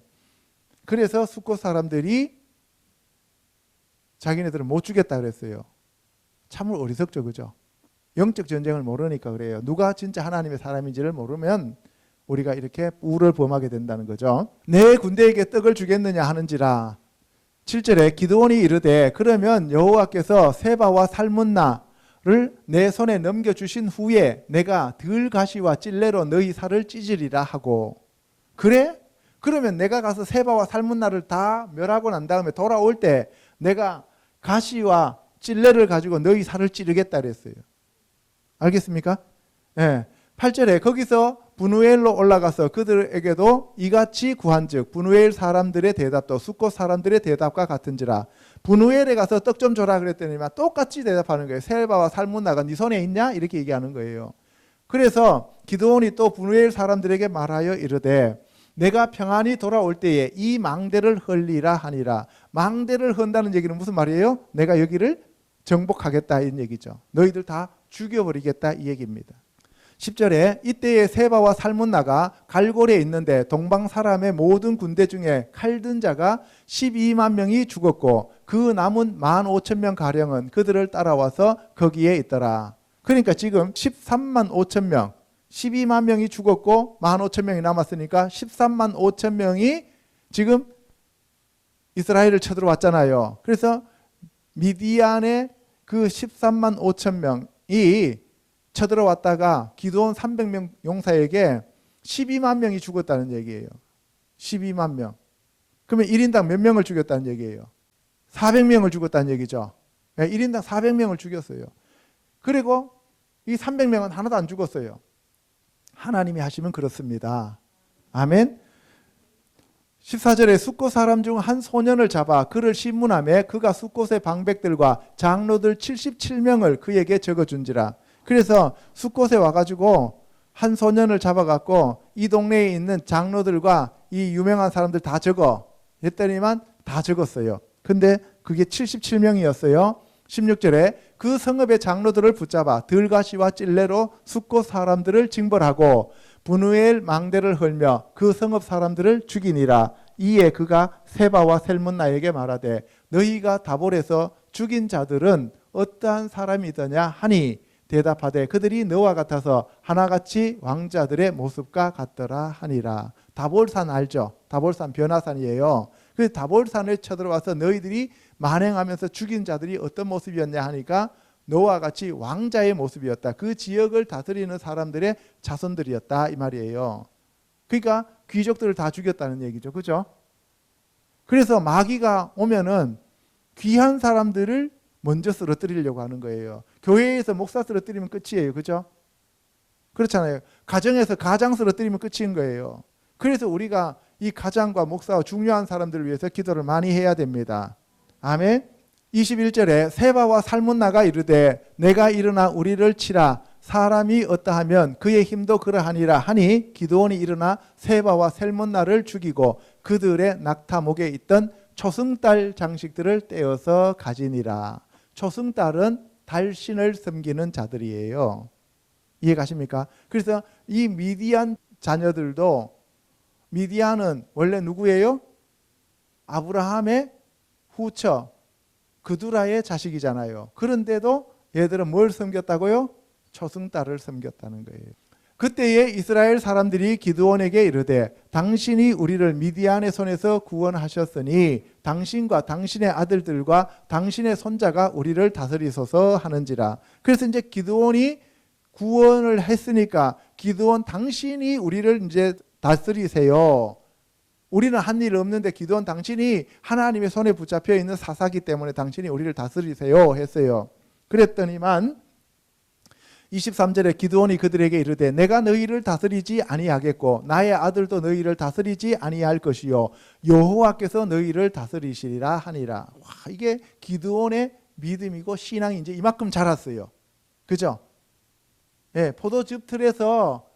그래서 숫곳 사람들이 자기네들은 못 주겠다 그랬어요. 참으로 어리석죠, 그죠? 영적 전쟁을 모르니까 그래요. 누가 진짜 하나님의 사람인지를 모르면 우리가 이렇게 우를 범하게 된다는 거죠. 내 군대에게 떡을 주겠느냐 하는지라. 7절에 기드온이 이르되 그러면 여호와께서 세바와 살문나를 내 손에 넘겨주신 후에 내가 들가시와 찔레로 너희 살을 찢으리라 하고. 그래? 그러면 내가 가서 세바와 살문나를 다 멸하고 난 다음에 돌아올 때 내가 가시와 찔레를 가지고 너희 살을 찌르겠다 그랬어요. 알겠습니까? 예. 8절에 거기서 분우엘로 올라가서 그들에게도 이같이 구한즉 분우엘 사람들의 대답도 숫곳 사람들의 대답과 같은지라. 분우엘에 가서 떡 좀 줘라 그랬더니만 똑같이 대답하는 거예요. 세바와 살문나가 네 손에 있냐? 이렇게 얘기하는 거예요. 그래서 기드온이 또 분우엘 사람들에게 말하여 이르되 내가 평안히 돌아올 때에 이 망대를 헐리라 하니라. 망대를 헌다는 얘기는 무슨 말이에요? 내가 여기를 정복하겠다 이런 얘기죠. 너희들 다 죽여버리겠다 이 얘기입니다. 10절에 이때에 세바와 살문나가 갈골에 있는데 동방 사람의 모든 군대 중에 칼든 자가 12만 명이 죽었고 그 남은 15,000명 가량은 그들을 따라와서 거기에 있더라. 그러니까 지금 13만 5천 명 12만 명이 죽었고 15,000명이 남았으니까 13만 5천 명이 지금 이스라엘을 쳐들어왔잖아요. 그래서 미디안의 그 13만 5천 명이 쳐들어왔다가 기드온 300명 용사에게 12만 명이 죽었다는 얘기예요. 12만 명. 그러면 1인당 몇 명을 죽였다는 얘기예요? 400명을 죽었다는 얘기죠. 1인당 400명을 죽였어요. 그리고 이 300명은 하나도 안 죽었어요. 하나님이 하시면 그렇습니다. 아멘. 14절에 숫곳 사람 중 한 소년을 잡아 그를 신문하매 그가 숫곳의 방백들과 장로들 77명을 그에게 적어준지라. 그래서 숫곳에 와가지고 한 소년을 잡아갖고 이 동네에 있는 장로들과 이 유명한 사람들 다 적어. 했더니만 다 적었어요. 근데 그게 77명이었어요. 16절에 그 성읍의 장로들을 붙잡아 들가시와 찔레로 숫곳 사람들을 징벌하고 분우엘 망대를 헐며 그 성읍 사람들을 죽이니라. 이에 그가 세바와 살문나에게 말하되 너희가 다볼에서 죽인 자들은 어떠한 사람이더냐 하니 대답하되 그들이 너와 같아서 하나같이 왕자들의 모습과 같더라 하니라. 다볼산 알죠? 다볼산 변화산이에요. 그 다볼산을 쳐들어와서 너희들이 만행하면서 죽인 자들이 어떤 모습이었냐 하니까 너와 같이 왕자의 모습이었다. 그 지역을 다스리는 사람들의 자손들이었다 이 말이에요. 그러니까 귀족들을 다 죽였다는 얘기죠. 그죠? 그래서 마귀가 오면은 귀한 사람들을 먼저 쓰러뜨리려고 하는 거예요. 교회에서 목사 쓰러뜨리면 끝이에요. 그죠? 그렇잖아요. 가정에서 가장 쓰러뜨리면 끝인 거예요. 그래서 우리가 이 가장과 목사와 중요한 사람들을 위해서 기도를 많이 해야 됩니다. 아멘. 21절에 세바와 살문나가 이르되 내가 일어나 우리를 치라. 사람이 어떠하면 그의 힘도 그러하니라 하니 기드온이 일어나 세바와 살문나를 죽이고 그들의 낙타목에 있던 초승달 장식들을 떼어서 가지니라. 초승달은 달신을 섬기는 자들이에요. 이해가십니까? 그래서 이 미디안 자녀들도 미디안은 원래 누구예요? 아브라함의 후처 그두라의 자식이잖아요. 그런데도 얘들은 뭘 섬겼다고요? 초승달을 섬겼다는 거예요. 그때에 이스라엘 사람들이 기드온에게 이르되 당신이 우리를 미디안의 손에서 구원하셨으니 당신과 당신의 아들들과 당신의 손자가 우리를 다스리소서 하는지라. 그래서 이제 기드온이 구원을 했으니까 기드온 당신이 우리를 이제 다스리세요. 우리는 한 일 없는데 기드온 당신이 하나님의 손에 붙잡혀 있는 사사기 때문에 당신이 우리를 다스리세요 했어요. 그랬더니만 23절에 기드온이 그들에게 이르되 내가 너희를 다스리지 아니하겠고 나의 아들도 너희를 다스리지 아니할 것이요 여호와께서 너희를 다스리시리라 하니라. 와, 이게 기드온의 믿음이고 신앙이 이제 이만큼 자랐어요. 그죠? 예, 포도즙 틀에서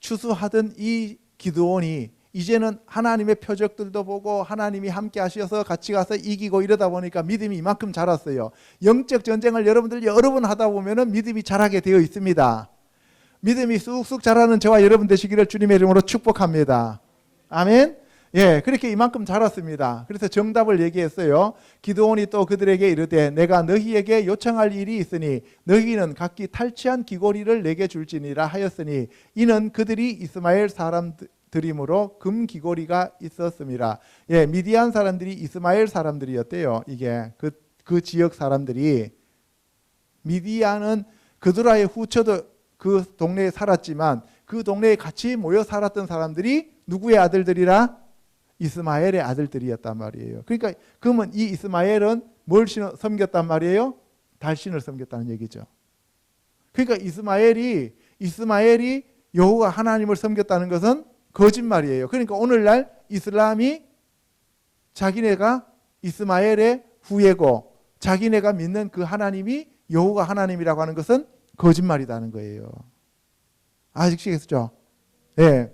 밀추수하던 이 기드온이 이제는 하나님의 표적들도 보고 하나님이 함께 하셔서 같이 가서 이기고 이러다 보니까 믿음이 이만큼 자랐어요. 영적 전쟁을 여러분들 여러 번 하다 보면은 믿음이 자라게 되어 있습니다. 믿음이 쑥쑥 자라는 저와 여러분 되시기를 주님의 이름으로 축복합니다. 아멘. 예, 그렇게 이만큼 자랐습니다. 그래서 정답을 얘기했어요. 기드온이 또 그들에게 이르되 내가 너희에게 요청할 일이 있으니 너희는 각기 탈취한 귀고리를 내게 줄지니라 하였으니 이는 그들이 이스마엘 사람들이므로 금 귀고리가 있었습니다. 예, 미디안 사람들이 이스마엘 사람들이었대요. 이게 그 지역 사람들이. 미디안은 그드라의 후처도 그 동네에 살았지만 그 동네에 같이 모여 살았던 사람들이 누구의 아들들이라? 이스마엘의 아들들이었단 말이에요. 그러니까 그러면 이 이스마엘은 뭘 섬겼단 말이에요? 달신을 섬겼다는 얘기죠. 그러니까 이스마엘이 여호와 하나님을 섬겼다는 것은 거짓말이에요. 그러니까 오늘날 이슬람이 자기네가 이스마엘의 후예고 자기네가 믿는 그 하나님이 여호와 하나님이라고 하는 것은 거짓말이라는 거예요. 아시겠죠? 예.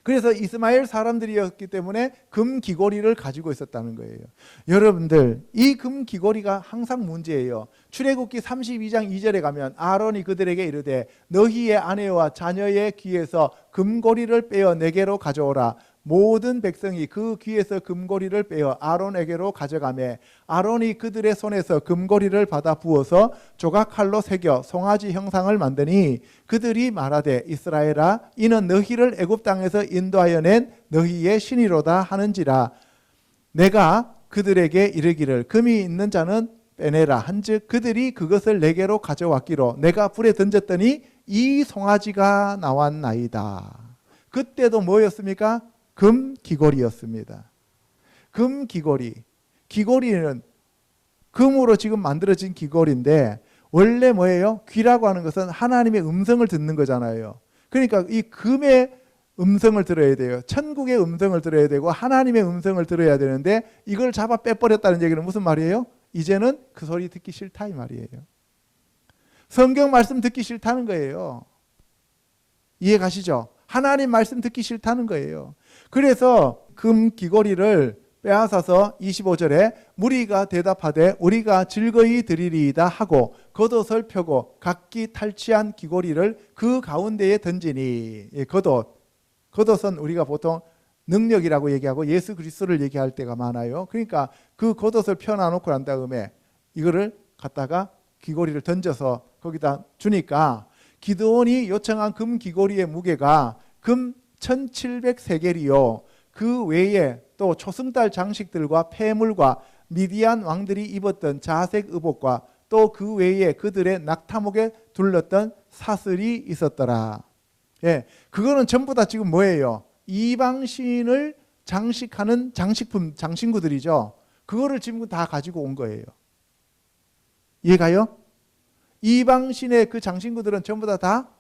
그래서 이스마엘 사람들이었기 때문에 금 귀고리를 가지고 있었다는 거예요. 여러분들, 이 금 귀고리가 항상 문제예요. 출애굽기 32장 2절에 가면 아론이 그들에게 이르되 너희의 아내와 자녀의 귀에서 금고리를 빼어 내게로 가져오라. 모든 백성이 그 귀에서 금고리를 빼어 아론에게로 가져가매 아론이 그들의 손에서 금고리를 받아 부어서 조각칼로 새겨 송아지 형상을 만드니 그들이 말하되 이스라엘아 이는 너희를 애굽 땅에서 인도하여 낸 너희의 신이로다 하는지라. 내가 그들에게 이르기를 금이 있는 자는 빼내라 한즉 그들이 그것을 내게로 가져왔기로 내가 불에 던졌더니 이 송아지가 나왔나이다. 그때도 뭐였습니까? 금 귀고리였습니다. 금 귀고리. 귀고리는 금으로 지금 만들어진 귀고리인데 원래 뭐예요? 귀라고 하는 것은 하나님의 음성을 듣는 거잖아요. 그러니까 이 금의 음성을 들어야 돼요. 천국의 음성을 들어야 되고 하나님의 음성을 들어야 되는데 이걸 잡아 빼버렸다는 얘기는 무슨 말이에요? 이제는 그 소리 듣기 싫다 이 말이에요. 성경 말씀 듣기 싫다는 거예요. 이해 가시죠? 하나님 말씀 듣기 싫다는 거예요. 그래서 금 귀고리를 빼앗아서 25절에 무리가 대답하되 우리가 즐거이 드리리이다 하고 겉옷을 펴고 각기 탈취한 귀고리를 그 가운데에 던지니. 겉옷은 우리가 보통 능력이라고 얘기하고 예수 그리스도를 얘기할 때가 많아요. 그러니까 그 겉옷을 펴놔놓고 난 다음에 이거를 갖다가 귀고리를 던져서 거기다 주니까 기드온이 요청한 금 귀고리의 무게가 금 1700세겔이요. 그 외에 또 초승달 장식들과 폐물과 미디안 왕들이 입었던 자색 의복과 또 그 외에 그들의 낙타목에 둘렀던 사슬이 있었더라. 예, 그거는 전부 다 지금 뭐예요? 이방신을 장식하는 장식품, 장신구들이죠. 그거를 지금 다 가지고 온 거예요. 이해가요? 이방신의 그 장신구들은 전부 다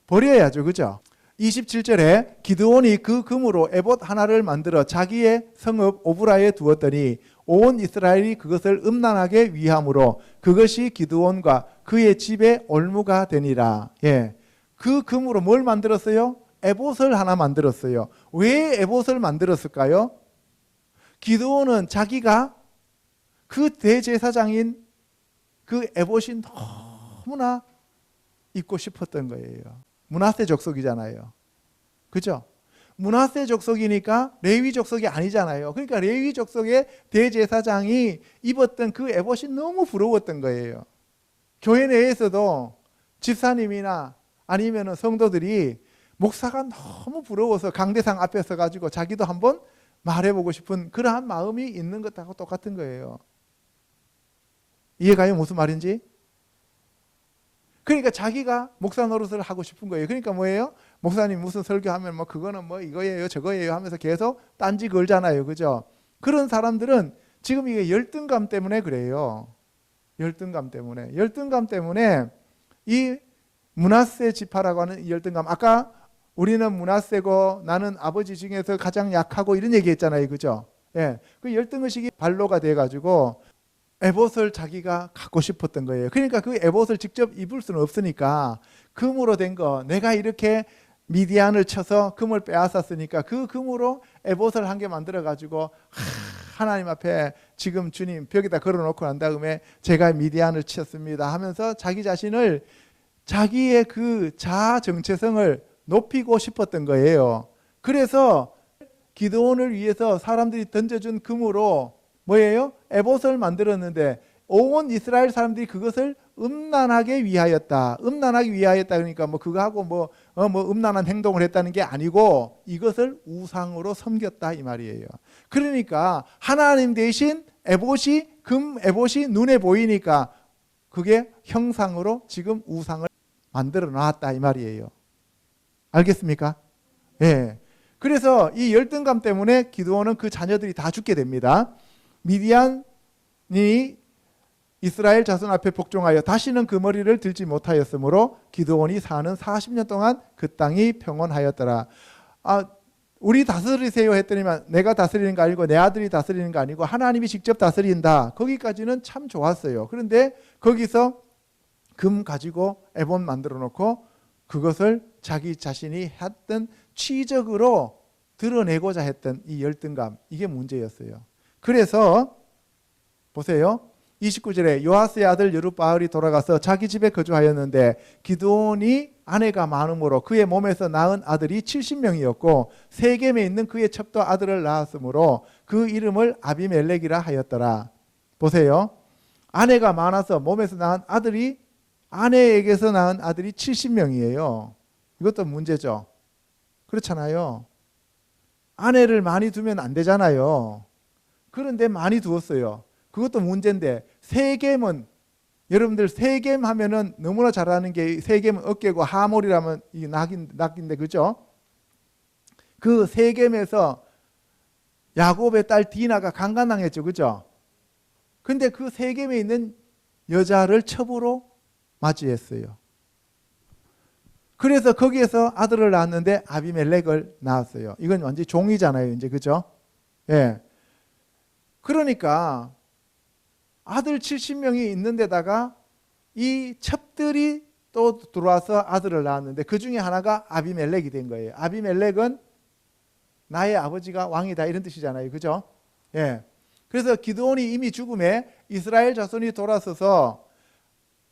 버려야죠. 그죠? 27절에 기드온이 그 금으로 에봇 하나를 만들어 자기의 성읍 오브라에 두었더니 온 이스라엘이 그것을 음란하게 위함으로 그것이 기드온과 그의 집의 올무가 되니라. 예, 그 금으로 뭘 만들었어요? 에봇을 하나 만들었어요. 왜 에봇을 만들었을까요? 기드온은 자기가 그 대제사장인 그 에봇이 너무나 입고 싶었던 거예요. 므낫세 족속이잖아요. 그죠? 므낫세 족속이니까 레위 족속이 아니잖아요. 그러니까 레위 족속의 대제사장이 입었던 그 에봇이 너무 부러웠던 거예요. 교회 내에서도 집사님이나 아니면 성도들이 목사가 너무 부러워서 강대상 앞에 서가지고 자기도 한번 말해보고 싶은 그러한 마음이 있는 것하고 똑같은 거예요. 이해가요? 무슨 말인지? 그러니까 자기가 목사 노릇을 하고 싶은 거예요. 그러니까 뭐예요? 목사님 무슨 설교하면 뭐 그거는 뭐 이거예요 저거예요 하면서 계속 딴지 걸잖아요. 그죠? 그런 사람들은 지금 이게 열등감 때문에 그래요. 열등감 때문에 이 므낫세 지파라고 하는 이 열등감, 아까 우리는 므낫세고 나는 아버지 중에서 가장 약하고 이런 얘기했잖아요. 그죠? 예. 그 열등의식이 발로가 돼가지고 에봇을 자기가 갖고 싶었던 거예요. 그러니까 그 에봇을 직접 입을 수는 없으니까 금으로 된 거, 내가 이렇게 미디안을 쳐서 금을 빼앗았으니까 그 금으로 에봇을 한 개 만들어 가지고 하나님 앞에 지금 주님 벽에다 걸어놓고 난 다음에 제가 미디안을 쳤습니다 하면서 자기 자신을, 자기의 그 자아 정체성을 높이고 싶었던 거예요. 그래서 기드온을 위해서 사람들이 던져준 금으로 뭐예요? 에봇을 만들었는데 온 이스라엘 사람들이 그것을 음란하게 위하였다. 음란하게 위하였다. 그러니까 뭐 그거하고 뭐 음란한 행동을 했다는 게 아니고 이것을 우상으로 섬겼다 이 말이에요. 그러니까 하나님 대신 에봇이, 금 에봇이 눈에 보이니까 그게 형상으로 지금 우상을 만들어 놨다 이 말이에요. 알겠습니까? 예. 그래서 이 열등감 때문에 기드온은 그 자녀들이 다 죽게 됩니다. 미디안이 이스라엘 자손 앞에 복종하여 다시는 그 머리를 들지 못하였으므로 기드온이 사는 40년 동안 그 땅이 평온하였더라. 우리 다스리세요 했더니만 내가 다스리는 거 아니고 내 아들이 다스리는 거 아니고 하나님이 직접 다스린다. 거기까지는 참 좋았어요. 그런데 거기서 금 가지고 에봇 만들어 놓고 그것을 자기 자신이 했던 취적으로 드러내고자 했던 이 열등감, 이게 문제였어요. 그래서 보세요. 29절에 요아스의 아들 여룹바알이 돌아가서 자기 집에 거주하였는데 기드온이 아내가 많음으로 그의 몸에서 낳은 아들이 70명이었고 세겜에 있는 그의 첩도 아들을 낳았으므로 그 이름을 아비멜렉이라 하였더라. 보세요. 아내가 많아서 몸에서 낳은 아들이, 아내에게서 낳은 아들이 70명이에요. 이것도 문제죠. 그렇잖아요. 아내를 많이 두면 안 되잖아요. 그런데 많이 두었어요. 그것도 문제인데 세겜은, 여러분들 세겜 하면은 너무나 잘 아는 게 세겜은 어깨고 하몰이라면 이 낙인데 그죠? 그 세겜에서 야곱의 딸 디나가 강간당했죠. 그죠? 근데 그 세겜에 있는 여자를 첩으로 맞이했어요. 그래서 거기에서 아들을 낳았는데 아비멜렉을 낳았어요. 이건 완전히 종이잖아요. 이제 그죠? 예. 그러니까 아들 70명이 있는 데다가 이 첩들이 또 들어와서 아들을 낳았는데 그 중에 하나가 아비멜렉이 된 거예요. 아비멜렉은 나의 아버지가 왕이다 이런 뜻이잖아요. 그죠? 예. 그래서 기드온이 이미 죽음에 이스라엘 자손이 돌아서서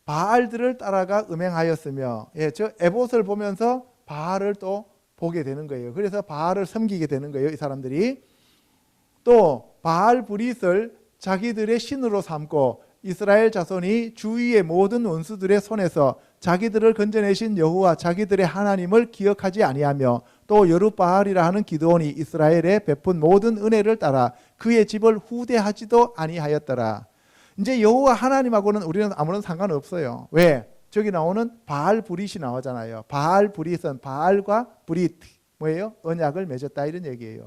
바알들을 따라가 음행하였으며, 예, 저 에봇을 보면서 바알을 또 보게 되는 거예요. 그래서 바알을 섬기게 되는 거예요. 이 사람들이 또 바알 브릿을 자기들의 신으로 삼고 이스라엘 자손이 주위의 모든 원수들의 손에서 자기들을 건져내신 여호와 자기들의 하나님을 기억하지 아니하며 또 여룹바알이라 하는 기드온이 이스라엘에 베푼 모든 은혜를 따라 그의 집을 후대하지도 아니하였더라. 이제 여호와 하나님하고는 우리는 아무런 상관없어요. 왜? 저기 나오는 바알 브릿이 나오잖아요. 바알 브릿은 바알과 브릿, 뭐예요? 언약을 맺었다 이런 얘기예요.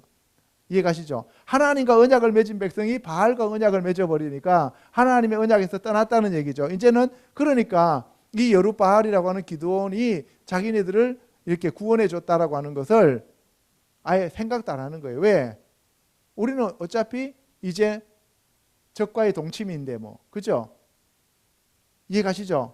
이해가시죠? 하나님과 언약을 맺은 백성이 바알과 언약을 맺어버리니까 하나님의 언약에서 떠났다는 얘기죠. 이제는 그러니까 이 여룹바알이라고 하는 기드온이 자기네들을 이렇게 구원해 줬다라고 하는 것을 아예 생각도 안 하는 거예요. 왜? 우리는 어차피 이제 적과의 동침인데 뭐, 그죠? 이해가시죠?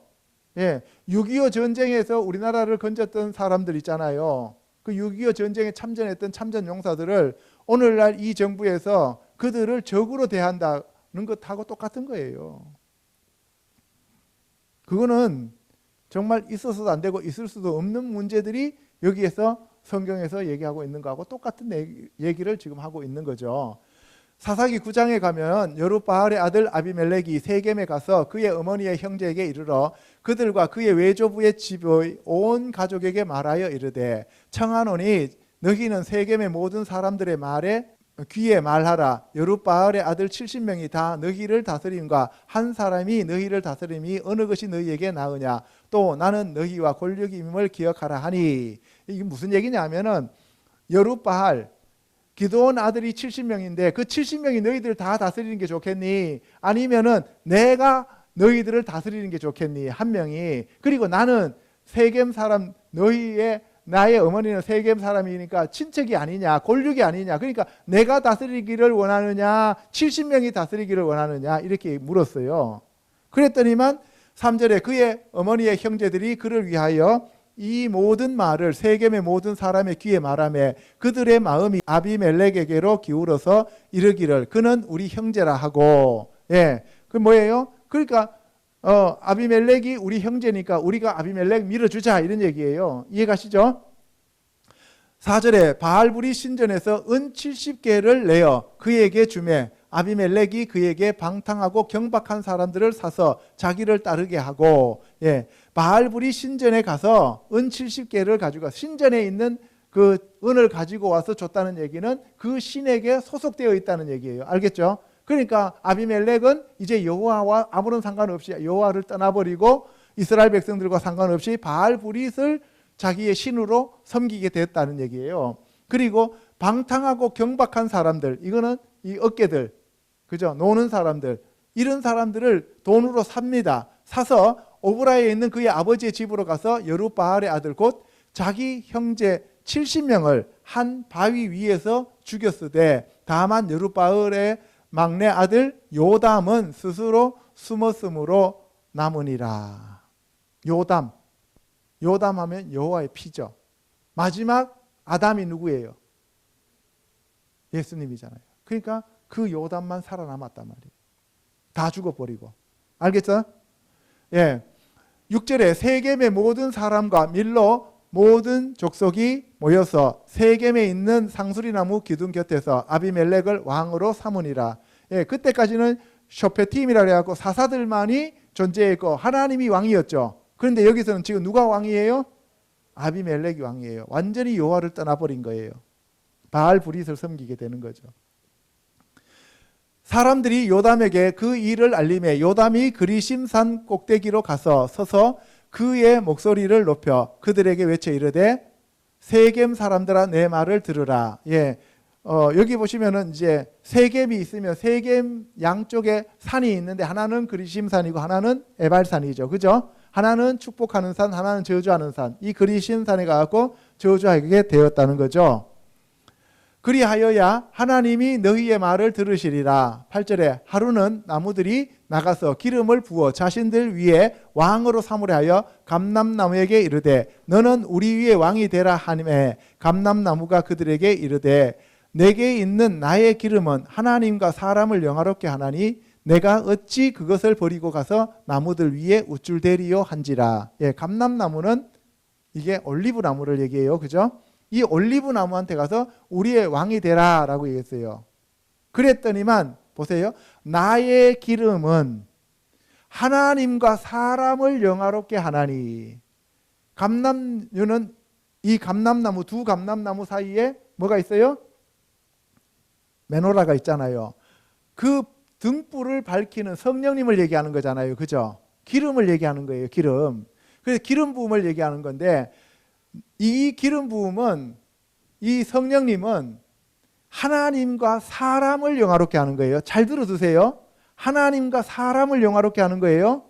예, 6.25 전쟁에서 우리나라를 건졌던 사람들 있잖아요. 그 6.25 전쟁에 참전했던 참전 용사들을 오늘날 이 정부에서 그들을 적으로 대한다는 것하고 똑같은 거예요. 그거는 정말 있어서도 안 되고 있을 수도 없는 문제들이 여기에서 성경에서 얘기하고 있는 거하고 똑같은 얘기를 지금 하고 있는 거죠. 사사기 9장에 가면 여룻바알의 아들 아비멜렉이 세겜에 가서 그의 어머니의 형제에게 이르러 그들과 그의 외조부의 집의 온 가족에게 말하여 이르되 청하노니 너희는 세겜의 모든 사람들의 말에 귀에 말하라. 여룻바알의 아들 70명이 다 너희를 다스림과 한 사람이 너희를 다스림이 어느 것이 너희에게 나으냐. 또 나는 너희와 권력임을 기억하라 하니. 이게 무슨 얘기냐면은 여룻바알 기드온 아들이 70명인데 그 70명이 너희들을 다 다스리는 게 좋겠니? 아니면은 내가 너희들을 다스리는 게 좋겠니? 한 명이. 그리고 나는 세겜 사람 나의 어머니는 세겜 사람이니까 친척이 아니냐, 골육이 아니냐. 그러니까 내가 다스리기를 원하느냐, 70명이 다스리기를 원하느냐 이렇게 물었어요. 그랬더니만 3절에 그의 어머니의 형제들이 그를 위하여 이 모든 말을 세겜의 모든 사람의 귀에 말하며 그들의 마음이 아비멜렉에게로 기울어서 이르기를 그는 우리 형제라 하고. 그 뭐예요? 그러니까 아비멜렉이 우리 형제니까 우리가 아비멜렉 밀어주자 이런 얘기예요. 이해가시죠? 4절에 바알불이 신전에서 은 70개를 내어 그에게 주매 아비멜렉이 그에게 방탕하고 경박한 사람들을 사서 자기를 따르게 하고. 바알불이 신전에 가서 은 70개를 가지고 신전에 있는 그 은을 가지고 와서 줬다는 얘기는 그 신에게 소속되어 있다는 얘기예요. 알겠죠? 그러니까 아비멜렉은 이제 여호와와 아무런 상관없이 여호와를 떠나버리고 이스라엘 백성들과 상관없이 바알브릿을 자기의 신으로 섬기게 됐다는 얘기예요. 그리고 방탕하고 경박한 사람들, 이거는 이 어깨들, 그죠? 노는 사람들, 이런 사람들을 돈으로 삽니다. 사서 오브라에 있는 그의 아버지의 집으로 가서 여룻바알의 아들 곧 자기 형제 70명을 한 바위 위에서 죽였으되 다만 여룻바알의 막내 아들 요담은 스스로 숨었으므로 남으니라. 요담 하면 여호와의 피죠. 마지막 아담이 누구예요? 예수님이잖아요. 그러니까 그 요담만 살아남았단 말이에요. 다 죽어버리고. 알겠죠? 6절에 세겜의 모든 사람과 밀로 모든 족속이 모여서 세겜에 있는 상수리나무 기둥 곁에서 아비멜렉을 왕으로 삼으니라. 그때까지는 쇼페팀이라 해갖고 사사들만이 존재했고 하나님이 왕이었죠. 그런데 여기서는 지금 누가 왕이에요? 아비멜렉이 왕이에요. 완전히 여호와를 떠나버린 거예요. 바알브릿을 섬기게 되는 거죠. 사람들이 요담에게 그 일을 알림해 요담이 그리심산 꼭대기로 가서 서서 그의 목소리를 높여 그들에게 외쳐 이르되 세겜 사람들아 내 말을 들으라. 여기 보시면은 이제 세겜이 있으면 세겜 양쪽에 산이 있는데 하나는 그리심산이고 하나는 에발산이죠. 그죠? 하나는 축복하는 산, 하나는 저주하는 산. 이 그리심산에 가서 저주하게 되었다는 거죠. 그리하여야 하나님이 너희의 말을 들으시리라. 8절에 하루는 나무들이 나가서 기름을 부어 자신들 위에 왕으로 삼으려 하여 감람나무에게 이르되 너는 우리 위에 왕이 되라 하매 감람나무가 그들에게 이르되 내게 있는 나의 기름은 하나님과 사람을 영화롭게 하나니 내가 어찌 그것을 버리고 가서 나무들 위에 우쭐대리요 한지라. 감람나무는 이게 올리브 나무를 얘기해요. 그죠? 이 올리브 나무한테 가서 우리의 왕이 되라 라고 얘기했어요. 그랬더니만 보세요. 나의 기름은 하나님과 사람을 영화롭게 하나니. 감람류는 이 감람나무 두 감람나무 사이에 뭐가 있어요? 메노라가 있잖아요. 그 등불을 밝히는 성령님을 얘기하는 거잖아요. 그죠? 기름을 얘기하는 거예요. 기름. 그래서 기름 부음을 얘기하는 건데 이 기름 부음은 이 성령님은 하나님과 사람을 영화롭게 하는 거예요. 잘 들어두세요. 하나님과 사람을 영화롭게 하는 거예요.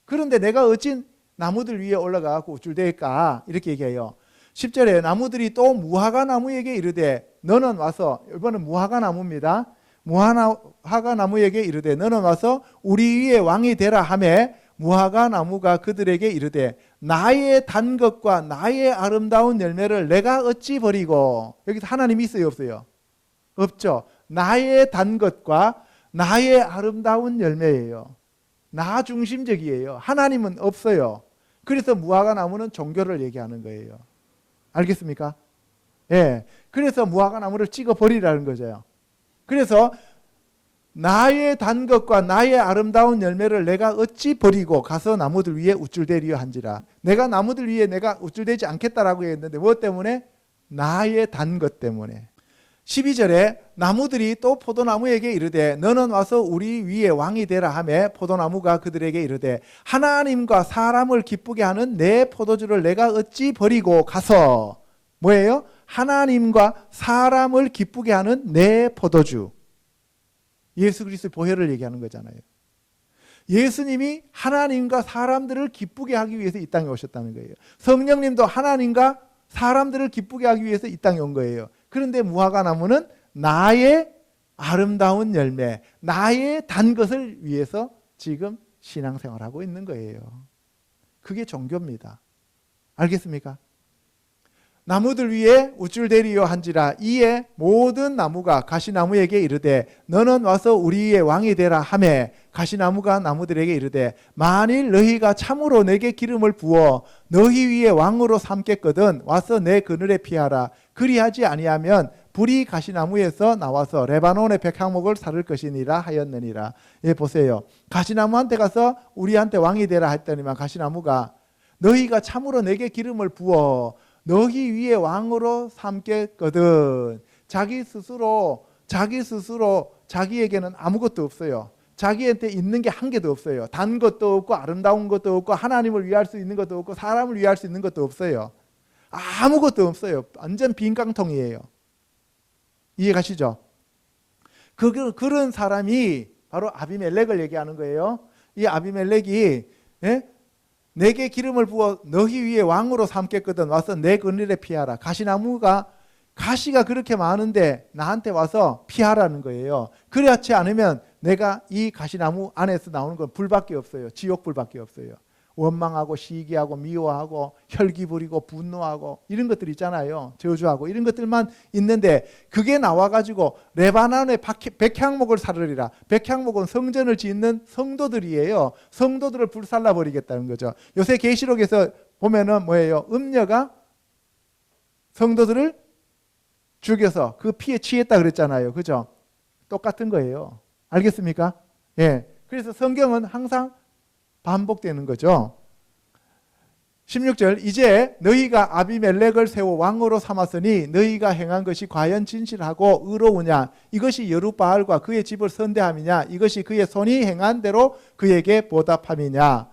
그런데 내가 어찌 나무들 위에 올라가고 우쭐대일까 이렇게 얘기해요. 10절에 나무들이 또 무화과 나무에게 이르되 너는 와서, 이번은 무화과 나무입니다. 무화과 나무에게 이르되 너는 와서 우리 위에 왕이 되라 하매 무화과 나무가 그들에게 이르되 나의 단 것과 나의 아름다운 열매를 내가 어찌 버리고. 여기서 하나님이 있어요 없어요? 없죠. 나의 단 것과 나의 아름다운 열매예요. 나 중심적이에요. 하나님은 없어요. 그래서 무화과 나무는 종교를 얘기하는 거예요. 알겠습니까? 그래서 무화과 나무를 찍어 버리라는 거죠. 그래서 나의 단 것과 나의 아름다운 열매를 내가 어찌 버리고 가서 나무들 위에 우쭐대리여 한지라. 내가 나무들 위에 내가 우쭐대지 않겠다라고 했는데 무엇 때문에? 나의 단 것 때문에. 12절에 나무들이 또 포도나무에게 이르되 너는 와서 우리 위에 왕이 되라 하매 포도나무가 그들에게 이르되 하나님과 사람을 기쁘게 하는 내 포도주를 내가 어찌 버리고 가서 뭐예요? 하나님과 사람을 기쁘게 하는 내 포도주. 예수 그리스도의 보혈을 얘기하는 거잖아요. 예수님이 하나님과 사람들을 기쁘게 하기 위해서 이 땅에 오셨다는 거예요. 성령님도 하나님과 사람들을 기쁘게 하기 위해서 이 땅에 온 거예요. 그런데 무화과나무는 나의 아름다운 열매, 나의 단 것을 위해서 지금 신앙생활하고 있는 거예요. 그게 종교입니다. 알겠습니까? 나무들 위에 우쭐대리여 한지라 이에 모든 나무가 가시나무에게 이르되 너는 와서 우리 위에 왕이 되라 하매 가시나무가 나무들에게 이르되 만일 너희가 참으로 내게 기름을 부어 너희 위에 왕으로 삼겠거든 와서 내 그늘에 피하라. 그리하지 아니하면 불이 가시나무에서 나와서 레바논의 백향목을 사를 것이니라 하였느니라. 예, 보세요. 가시나무한테 가서 우리한테 왕이 되라 했더니만 가시나무가 너희가 참으로 내게 기름을 부어 너희 위에 왕으로 삼겠거든. 자기 스스로 자기에게는 아무것도 없어요. 자기한테 있는 게 한 개도 없어요. 단 것도 없고 아름다운 것도 없고 하나님을 위할 수 있는 것도 없고 사람을 위할 수 있는 것도 없어요. 아무것도 없어요. 완전 빈 깡통이에요. 이해 가시죠? 그런 사람이 바로 아비멜렉을 얘기하는 거예요. 이 아비멜렉이 내게 기름을 부어 너희 위에 왕으로 삼겠거든 와서 내 그늘에 피하라. 가시나무가 가시가 그렇게 많은데 나한테 와서 피하라는 거예요. 그렇지 않으면 내가 이 가시나무 안에서 나오는 건 불밖에 없어요. 지옥불밖에 없어요. 원망하고 시기하고 미워하고 혈기 부리고 분노하고 이런 것들 있잖아요. 저주하고 이런 것들만 있는데 그게 나와가지고 레바논의 백향목을 사르리라. 백향목은 성전을 짓는 성도들이에요. 성도들을 불살라 버리겠다는 거죠. 요새 계시록에서 보면은 뭐예요? 음녀가 성도들을 죽여서 그 피에 취했다 그랬잖아요. 그죠? 똑같은 거예요. 알겠습니까? 예. 그래서 성경은 항상 반복되는 거죠. 16절 이제 너희가 아비멜렉을 세워 왕으로 삼았으니 너희가 행한 것이 과연 진실하고 의로우냐 이것이 여룻바알과 그의 집을 선대함이냐 이것이 그의 손이 행한 대로 그에게 보답함이냐.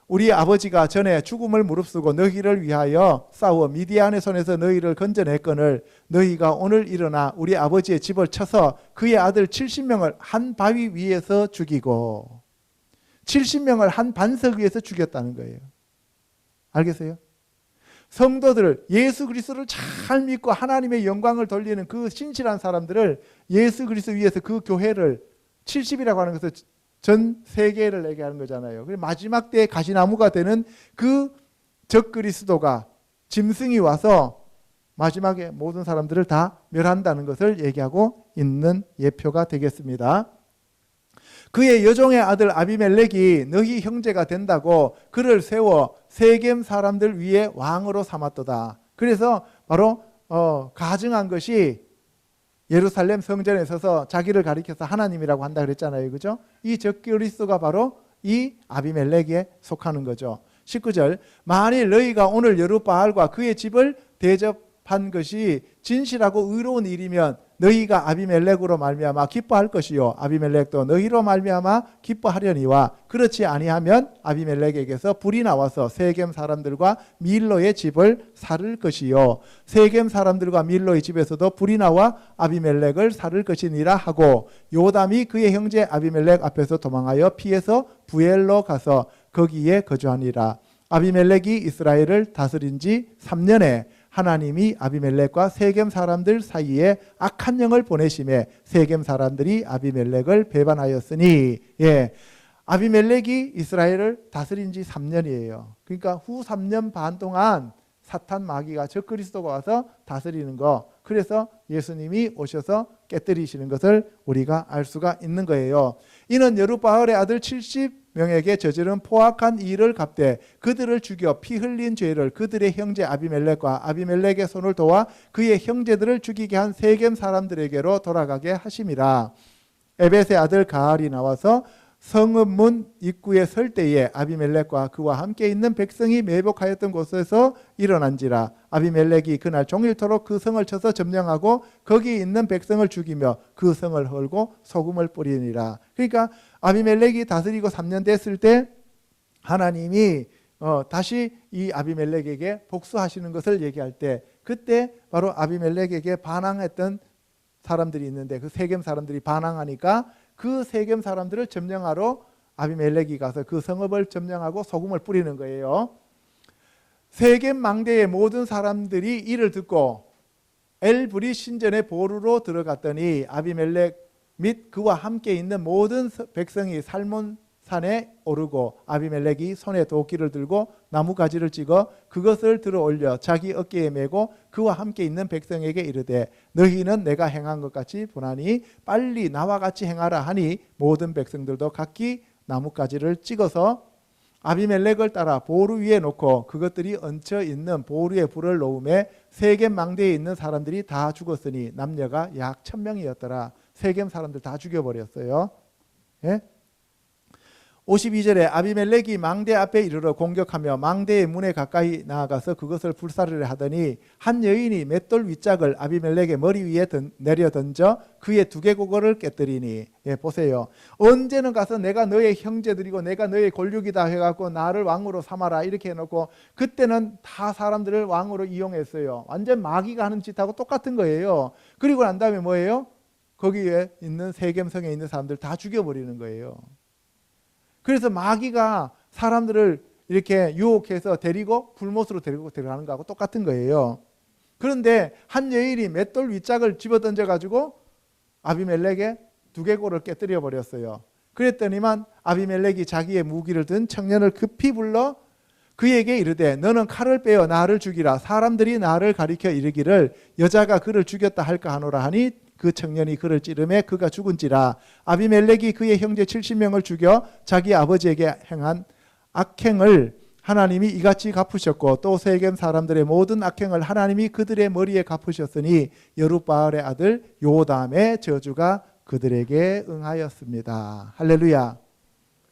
우리 아버지가 전에 죽음을 무릅쓰고 너희를 위하여 싸워 미디안의 손에서 너희를 건져냈거늘 너희가 오늘 일어나 우리 아버지의 집을 쳐서 그의 아들 70명을 한 바위 위에서 죽이고 70명을 한 반석 위에서 죽였다는 거예요. 알겠어요? 성도들을 예수 그리스도를 잘 믿고 하나님의 영광을 돌리는 그 신실한 사람들을 예수 그리스도 위에서 그 교회를 70이라고 하는 것은 전 세계를 얘기하는 거잖아요. 마지막 때에 가시나무가 되는 그 적그리스도가 짐승이 와서 마지막에 모든 사람들을 다 멸한다는 것을 얘기하고 있는 예표가 되겠습니다. 그의 여종의 아들 아비멜렉이 너희 형제가 된다고 그를 세워 세겜 사람들 위에 왕으로 삼았도다. 그래서 바로 가증한 것이 예루살렘 성전에 서서 자기를 가리켜서 하나님이라고 한다 그랬잖아요. 그죠? 이 적그리스도가 바로 이 아비멜렉에 속하는 거죠. 19절 만일 너희가 오늘 여룻바알과 그의 집을 대접한 것이 진실하고 의로운 일이면 너희가 아비멜렉으로 말미암아 기뻐할 것이요 아비멜렉도 너희로 말미암아 기뻐하려니와 그렇지 아니하면 아비멜렉에게서 불이 나와서 세겜 사람들과 밀로의 집을 살을 것이요 세겜 사람들과 밀로의 집에서도 불이 나와 아비멜렉을 살을 것이니라 하고 요담이 그의 형제 아비멜렉 앞에서 도망하여 피해서 부엘로 가서 거기에 거주하니라. 아비멜렉이 이스라엘을 다스린 지 3년에 하나님이 아비멜렉과 세겜 사람들 사이에 악한 영을 보내심에 세겜 사람들이 아비멜렉을 배반하였으니 아비멜렉이 이스라엘을 다스린 지 3년이에요. 그러니까 후 3년 반 동안 사탄 마귀가 적그리스도가 와서 다스리는 거. 그래서 예수님이 오셔서 깨뜨리시는 것을 우리가 알 수가 있는 거예요. 이는 여룻바알의 아들 70명에게 저지른 포악한 일을 갚되 그들을 죽여 피 흘린 죄를 그들의 형제 아비멜렉과 아비멜렉의 손을 도와 그의 형제들을 죽이게 한 세겜 사람들에게로 돌아가게 하심이라. 에벳의 아들 가알이 나와서 성읍 문 입구에 설 때에 아비멜렉과 그와 함께 있는 백성이 매복하였던 곳에서 일어난지라. 아비멜렉이 그날 종일토록 그 성을 쳐서 점령하고 거기 있는 백성을 죽이며 그 성을 헐고 소금을 뿌리니라. 그러니까 아비멜렉이 다스리고 3년 됐을 때 하나님이 다시 이 아비멜렉에게 복수하시는 것을 얘기할 때, 그때 바로 아비멜렉에게 반항했던 사람들이 있는데 그 세겜 사람들이 반항하니까 그 세겜 사람들을 점령하러 아비멜렉이 가서 그 성읍을 점령하고 소금을 뿌리는 거예요. 세겜 망대의 모든 사람들이 이를 듣고 엘브리 신전의 보루로 들어갔더니 아비멜렉 및 그와 함께 있는 모든 백성이 살몬 산에 오르고 아비멜렉이 손에 도끼를 들고 나무가지를 찍어 그것을 들어 올려 자기 어깨에 메고 그와 함께 있는 백성에게 이르되 너희는 내가 행한 것 같이 보나니 빨리 나와 같이 행하라 하니 모든 백성들도 각기 나무가지를 찍어서 아비멜렉을 따라 보루 위에 놓고 그것들이 얹혀 있는 보루에 불을 놓음에 세겜 망대에 있는 사람들이 다 죽었으니 남녀가 약 1000명이었더라. 세겜 사람들 다 죽여버렸어요. 예? 52절에 아비멜렉이 망대 앞에 이르러 공격하며 망대의 문에 가까이 나아가서 그것을 불사르려 하더니 한 여인이 맷돌 윗짝을 아비멜렉의 머리 위에 내려 던져 그의 두개골을 깨뜨리니, 예, 보세요. 언제는 가서 내가 너의 형제들이고 내가 너의 골육이다 해갖고 나를 왕으로 삼아라 이렇게 해놓고 그때는 다 사람들을 왕으로 이용했어요. 완전 마귀가 하는 짓하고 똑같은 거예요. 그리고 난 다음에 뭐예요? 거기에 있는 세겜성에 있는 사람들 다 죽여버리는 거예요. 그래서 마귀가 사람들을 이렇게 유혹해서 데리고 불못으로 데리고 들어가는 거하고 똑같은 거예요. 그런데 한 여인이 맷돌 윗짝을 집어던져 가지고 아비멜렉의 두개골을 깨뜨려 버렸어요. 그랬더니만 아비멜렉이 자기의 무기를 든 청년을 급히 불러 그에게 이르되 너는 칼을 빼어 나를 죽이라. 사람들이 나를 가리켜 이르기를 여자가 그를 죽였다 할까 하노라 하니 그 청년이 그를 찌르매 그가 죽은지라. 아비멜렉이 그의 형제 70명을 죽여 자기 아버지에게 행한 악행을 하나님이 이같이 갚으셨고 또 세겜 사람들의 모든 악행을 하나님이 그들의 머리에 갚으셨으니 여룻바알의 아들 요담의 저주가 그들에게 응하였습니다. 할렐루야.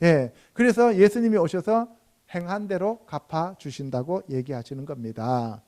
예, 그래서 예수님이 오셔서 행한 대로 갚아 주신다고 얘기하시는 겁니다.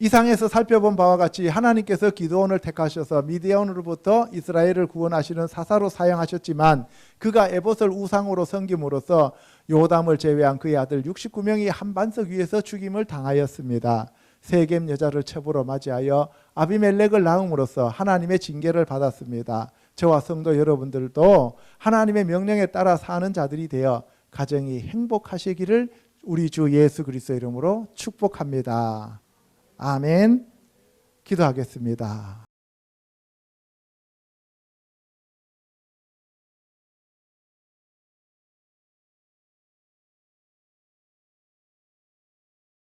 이상에서 살펴본 바와 같이 하나님께서 기드온을 택하셔서 미디안으로부터 이스라엘을 구원하시는 사사로 사용하셨지만 그가 에봇을 우상으로 섬김으로써 요담을 제외한 그의 아들 69명이 한반석 위에서 죽임을 당하였습니다. 세겜 여자를 첩으로 맞이하여 아비멜렉을 낳음으로써 하나님의 징계를 받았습니다. 저와 성도 여러분들도 하나님의 명령에 따라 사는 자들이 되어 가정이 행복하시기를 우리 주 예수 그리스도 이름으로 축복합니다. 아멘. 기도하겠습니다.